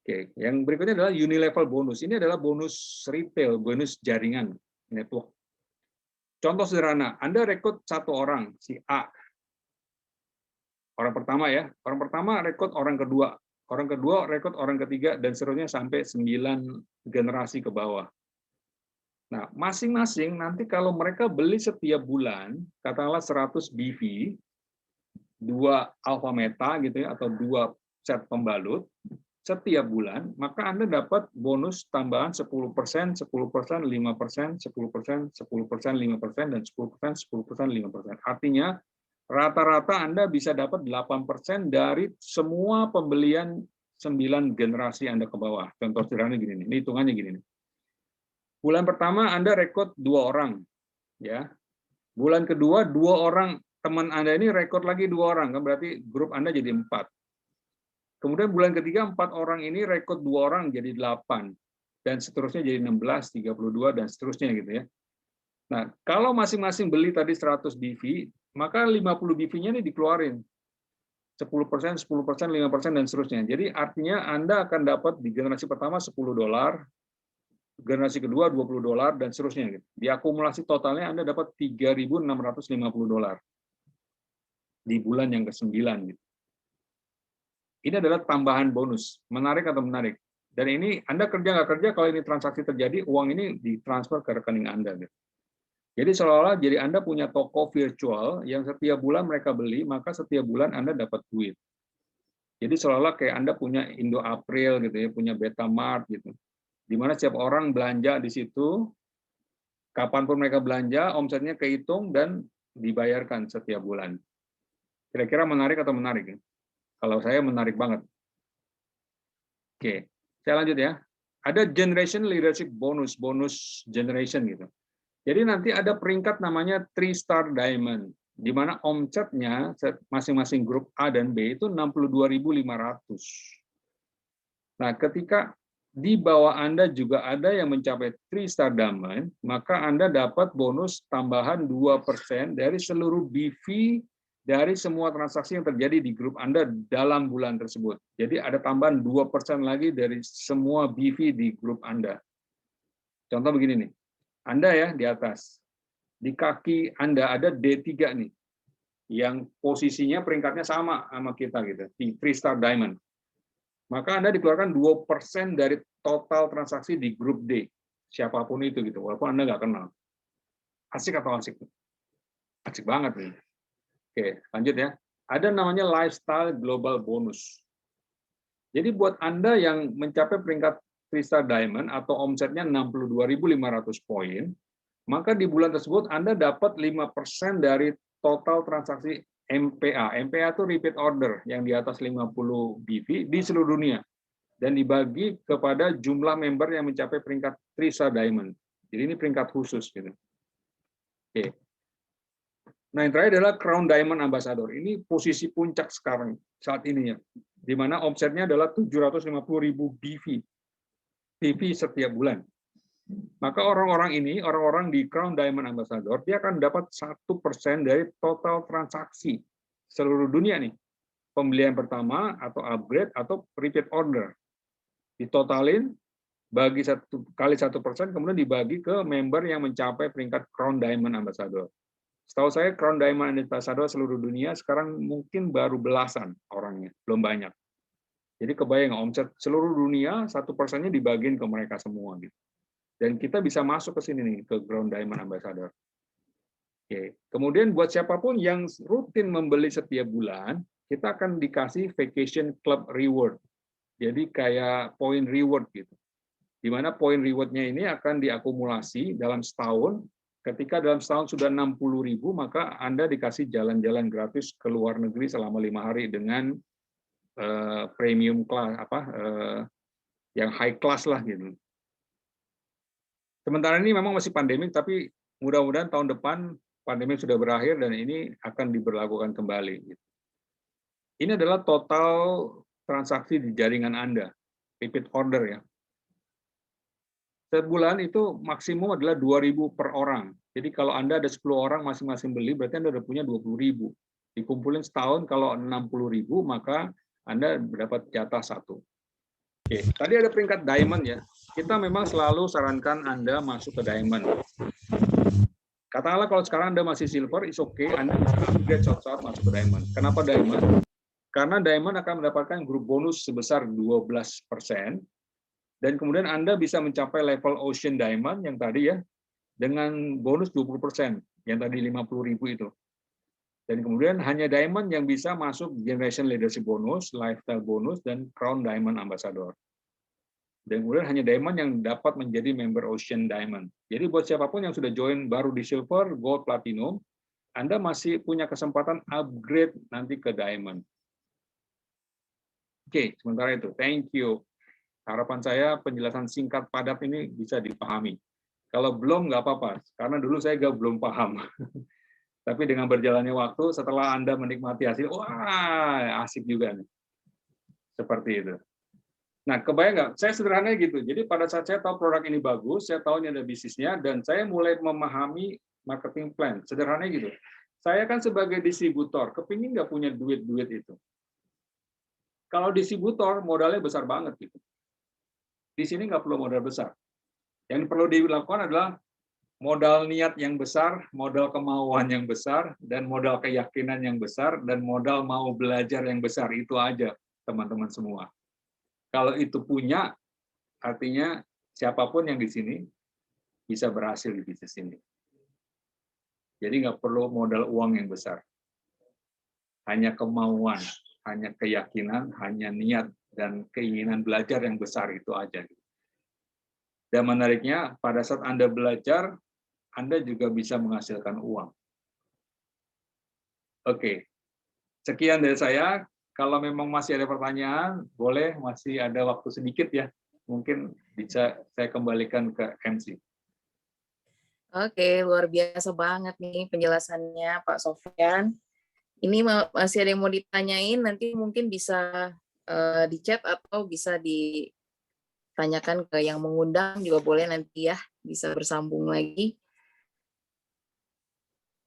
Oke, yang berikutnya adalah unilevel bonus. Ini adalah bonus retail, bonus jaringan network. Contoh sederhana, Anda rekrut 1 orang, si A. Orang pertama ya, orang pertama rekrut orang kedua. Orang kedua rekrut orang ketiga, dan seterusnya sampai 9 generasi ke bawah. Nah, masing-masing nanti kalau mereka beli setiap bulan, katakanlah 100 BV, 2 alpha meta gitu ya, atau 2 set pembalut, setiap bulan, maka Anda dapat bonus tambahan 10%, 10%, 5%, 10%, 10%, 5%, dan 10%, 10%, 5%. Artinya, rata-rata Anda bisa dapat 8% dari semua pembelian 9 generasi Anda ke bawah. Contoh sederhana gini nih, ini hitungannya gini nih. Bulan pertama Anda rekrut 2 orang, ya. Bulan kedua 2 orang teman Anda ini rekrut lagi 2 orang, kan berarti grup Anda jadi 4. Kemudian bulan ketiga 4 orang ini rekrut 2 orang jadi 8, dan seterusnya jadi 16, 32, dan seterusnya gitu ya. Nah, kalau masing-masing beli tadi 100 BV, maka 50 BV-nya ini dikeluarin. 10%, 10%, 5%, dan seterusnya. Jadi artinya Anda akan dapat di generasi pertama $10, generasi kedua $20, dan seterusnya. Di akumulasi totalnya Anda dapat $3.650 di bulan yang ke-9. Ini adalah tambahan bonus. Menarik atau menarik? Dan ini Anda kerja nggak kerja, kalau ini transaksi terjadi, uang ini ditransfer ke rekening Anda. Jadi seolah-olah jadi Anda punya toko virtual yang setiap bulan mereka beli, maka setiap bulan Anda dapat duit. Jadi seolah-olah kayak Anda punya Indo April gitu ya, punya Betamart gitu. Di mana setiap orang belanja di situ, kapanpun mereka belanja, omsetnya kehitung dan dibayarkan setiap bulan. Kira-kira menarik atau menarik? Ya? Kalau saya menarik banget. Oke, saya lanjut ya. Ada generation leadership bonus, bonus generation gitu. Jadi nanti ada peringkat namanya 3-star diamond, di mana omsetnya masing-masing grup A dan B itu 62.500. Nah, ketika di bawah Anda juga ada yang mencapai 3-star diamond, maka Anda dapat bonus tambahan 2% dari seluruh BV dari semua transaksi yang terjadi di grup Anda dalam bulan tersebut. Jadi ada tambahan 2% lagi dari semua BV di grup Anda. Contoh begini nih. Anda ya di atas, di kaki Anda ada D3 nih, yang posisinya peringkatnya sama kita gitu, di 3-star diamond. Maka Anda dikeluarkan 2% dari total transaksi di grup D, siapapun itu gitu, walaupun Anda nggak kenal. Asik atau asik? Asik banget nih. Oke, lanjut ya. Ada namanya lifestyle global bonus. Jadi buat Anda yang mencapai peringkat 3-star diamond atau omsetnya 62.500 poin, maka di bulan tersebut Anda dapat 5% dari total transaksi MPA. MPA itu repeat order yang di atas 50 BV di seluruh dunia, dan dibagi kepada jumlah member yang mencapai peringkat 3-star diamond. Jadi ini peringkat khusus gitu. Oke. Nah, yang terakhir adalah Crown Diamond Ambassador. Ini posisi puncak sekarang saat ini ya, di mana omsetnya adalah 750.000 BV setiap bulan. Maka orang-orang ini, orang-orang di Crown Diamond Ambassador, dia akan dapat 1% dari total transaksi seluruh dunia nih. Pembelian pertama atau upgrade atau repeat order. Ditotalin, bagi 1 kali 1%, kemudian dibagi ke member yang mencapai peringkat Crown Diamond Ambassador. Setahu saya Crown Diamond Ambassador seluruh dunia sekarang mungkin baru belasan orangnya, belum banyak. Jadi kebayang omset seluruh dunia 1%-nya dibagiin ke mereka semua gitu. Dan kita bisa masuk ke sini nih, ke Crown Diamond Ambassador. Oke. Kemudian buat siapapun yang rutin membeli setiap bulan, kita akan dikasih Vacation Club Reward. Jadi kayak point reward gitu. Di mana point reward-nya ini akan diakumulasi dalam setahun. Ketika dalam setahun sudah 60.000, maka Anda dikasih jalan-jalan gratis ke luar negeri selama 5 hari dengan premium class, yang high class lah gitu. Sementara ini memang masih pandemik, tapi mudah-mudahan tahun depan pandemi sudah berakhir dan ini akan diberlakukan kembali. Ini adalah total transaksi di jaringan Anda. repeat order ya. Sebulan itu maksimum adalah 2.000 per orang. Jadi kalau Anda ada 10 orang masing-masing beli, berarti Anda udah punya 20.000. Dikumpulin setahun kalau 60.000, maka Anda dapat jatah 1. Oke, tadi ada peringkat diamond ya. Kita memang selalu sarankan Anda masuk ke diamond. Katakanlah kalau sekarang Anda masih silver, is okay, Anda bisa upgrade saat-saat masuk ke diamond. Kenapa diamond? Karena diamond akan mendapatkan grup bonus sebesar 12%, dan kemudian Anda bisa mencapai level Ocean Diamond yang tadi ya, dengan bonus 20%, yang tadi 50.000 itu. Dan kemudian hanya Diamond yang bisa masuk Generation Leadership Bonus, Lifestyle Bonus, dan Crown Diamond Ambassador. Dan kemudian hanya Diamond yang dapat menjadi member Ocean Diamond. Jadi buat siapapun yang sudah join baru di Silver, Gold, Platinum, Anda masih punya kesempatan upgrade nanti ke Diamond. Oke, sementara itu. Thank you. Harapan saya penjelasan singkat padat ini bisa dipahami. Kalau belum, nggak apa-apa, karena dulu saya belum paham. Tapi dengan berjalannya waktu, setelah Anda menikmati hasil, wah, asik juga nih. Seperti itu. Nah, kebayang nggak? Saya sederhananya gitu. Jadi pada saat saya tahu produk ini bagus, saya tahu ini ada bisnisnya, dan saya mulai memahami marketing plan. Sederhananya gitu. Saya kan sebagai distributor, kepingin nggak punya duit-duit itu. Kalau distributor, modalnya besar banget gitu. Di sini nggak perlu modal besar. Yang perlu dilakukan adalah modal niat yang besar, modal kemauan yang besar, dan modal keyakinan yang besar, dan modal mau belajar yang besar. Itu aja, teman-teman semua. Kalau itu punya, artinya siapapun yang di sini bisa berhasil di bisnis ini. Jadi nggak perlu modal uang yang besar. Hanya kemauan, hanya keyakinan, hanya niat, dan keinginan belajar yang besar, itu aja. Dan menariknya, pada saat Anda belajar, Anda juga bisa menghasilkan uang. Oke, sekian dari saya. Kalau memang masih ada pertanyaan, boleh, masih ada waktu sedikit ya. Mungkin bisa saya kembalikan ke MC. Oke, luar biasa banget nih penjelasannya Pak Sofyan. Ini masih ada yang mau ditanyain, nanti mungkin bisa di chat atau bisa ditanyakan ke yang mengundang juga boleh nanti ya, bisa bersambung lagi.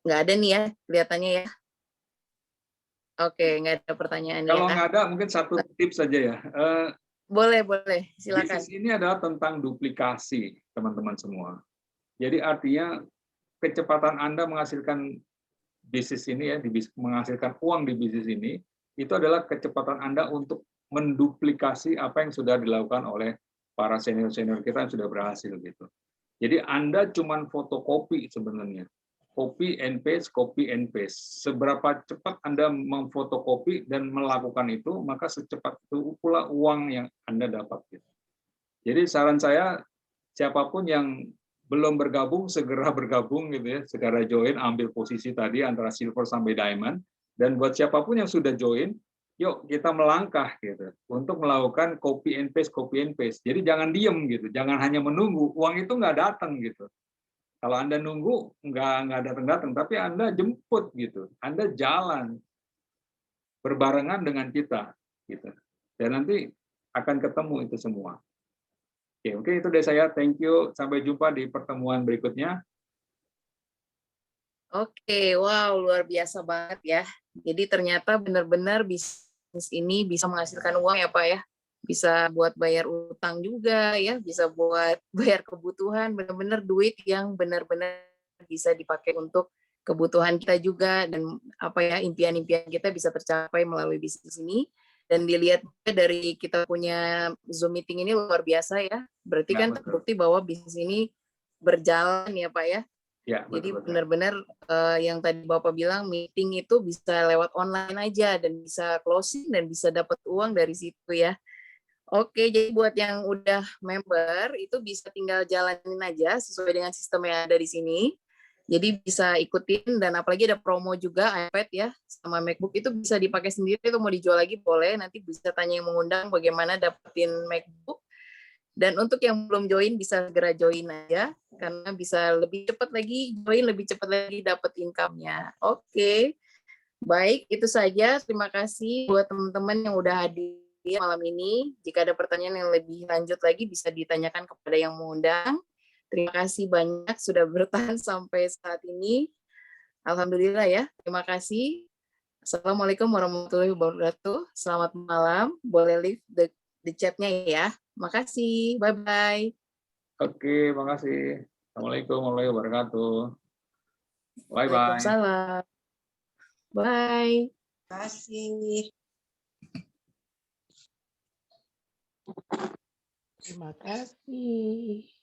Nggak ada nih ya, kelihatannya ya. Oke, nggak ada pertanyaan. Kalau nggak ada, mungkin satu tips saja ya. Boleh, silakan. Bisnis ini adalah tentang duplikasi, teman-teman semua. Jadi artinya kecepatan Anda menghasilkan bisnis ini ya, menghasilkan uang di bisnis ini, itu adalah kecepatan Anda untuk menduplikasi apa yang sudah dilakukan oleh para senior-senior kita yang sudah berhasil gitu. Jadi Anda cuma fotokopi sebenarnya. Copy and paste. Seberapa cepat Anda memfotokopi dan melakukan itu, maka secepat itu pula uang yang Anda dapat. Jadi saran saya, siapapun yang belum bergabung, segera bergabung gitu ya, segera join, ambil posisi tadi antara silver sampai diamond. Dan buat siapapun yang sudah join, yuk kita melangkah gitu untuk melakukan copy and paste. Jadi jangan diem gitu, jangan hanya menunggu, uang itu nggak datang gitu. Kalau Anda nunggu, nggak datang-datang, tapi Anda jemput gitu. Anda jalan berbarengan dengan kita. Gitu. Dan nanti akan ketemu itu semua. Oke, itu dari saya. Thank you. Sampai jumpa di pertemuan berikutnya. Oke, wow, luar biasa banget ya. Jadi ternyata benar-benar bisnis ini bisa menghasilkan uang ya Pak ya. Bisa buat bayar utang juga ya, bisa buat bayar kebutuhan, benar-benar duit yang benar-benar bisa dipakai untuk kebutuhan kita juga, dan apa ya, impian-impian kita bisa tercapai melalui bisnis ini. Dan dilihat dari kita punya Zoom meeting ini luar biasa ya, berarti kan terbukti bahwa bisnis ini berjalan ya Pak ya. Ya, jadi benar-benar yang tadi Bapak bilang, meeting itu bisa lewat online aja dan bisa closing dan bisa dapat uang dari situ ya. Oke, jadi buat yang udah member itu bisa tinggal jalanin aja sesuai dengan sistem yang ada di sini. Jadi bisa ikutin, dan apalagi ada promo juga iPad ya sama MacBook, itu bisa dipakai sendiri, itu mau dijual lagi boleh. Nanti bisa tanya yang mengundang bagaimana dapetin MacBook. Dan untuk yang belum join bisa segera join aja karena bisa lebih cepat lagi join, lebih cepat lagi dapat income-nya. Oke. Baik, itu saja. Terima kasih buat teman-teman yang udah hadir dia malam ini. Jika ada pertanyaan yang lebih lanjut lagi bisa ditanyakan kepada yang mengundang. Terima kasih banyak sudah bertahan sampai saat ini. Alhamdulillah ya. Terima kasih. Assalamualaikum warahmatullahi wabarakatuh. Selamat malam. Boleh leave the chat-nya ya. Makasih. Bye-bye. Oke, makasih. Assalamualaikum warahmatullahi wabarakatuh. Bye-bye. Waalaikumsalam. Bye. Terima kasih. Terima kasih.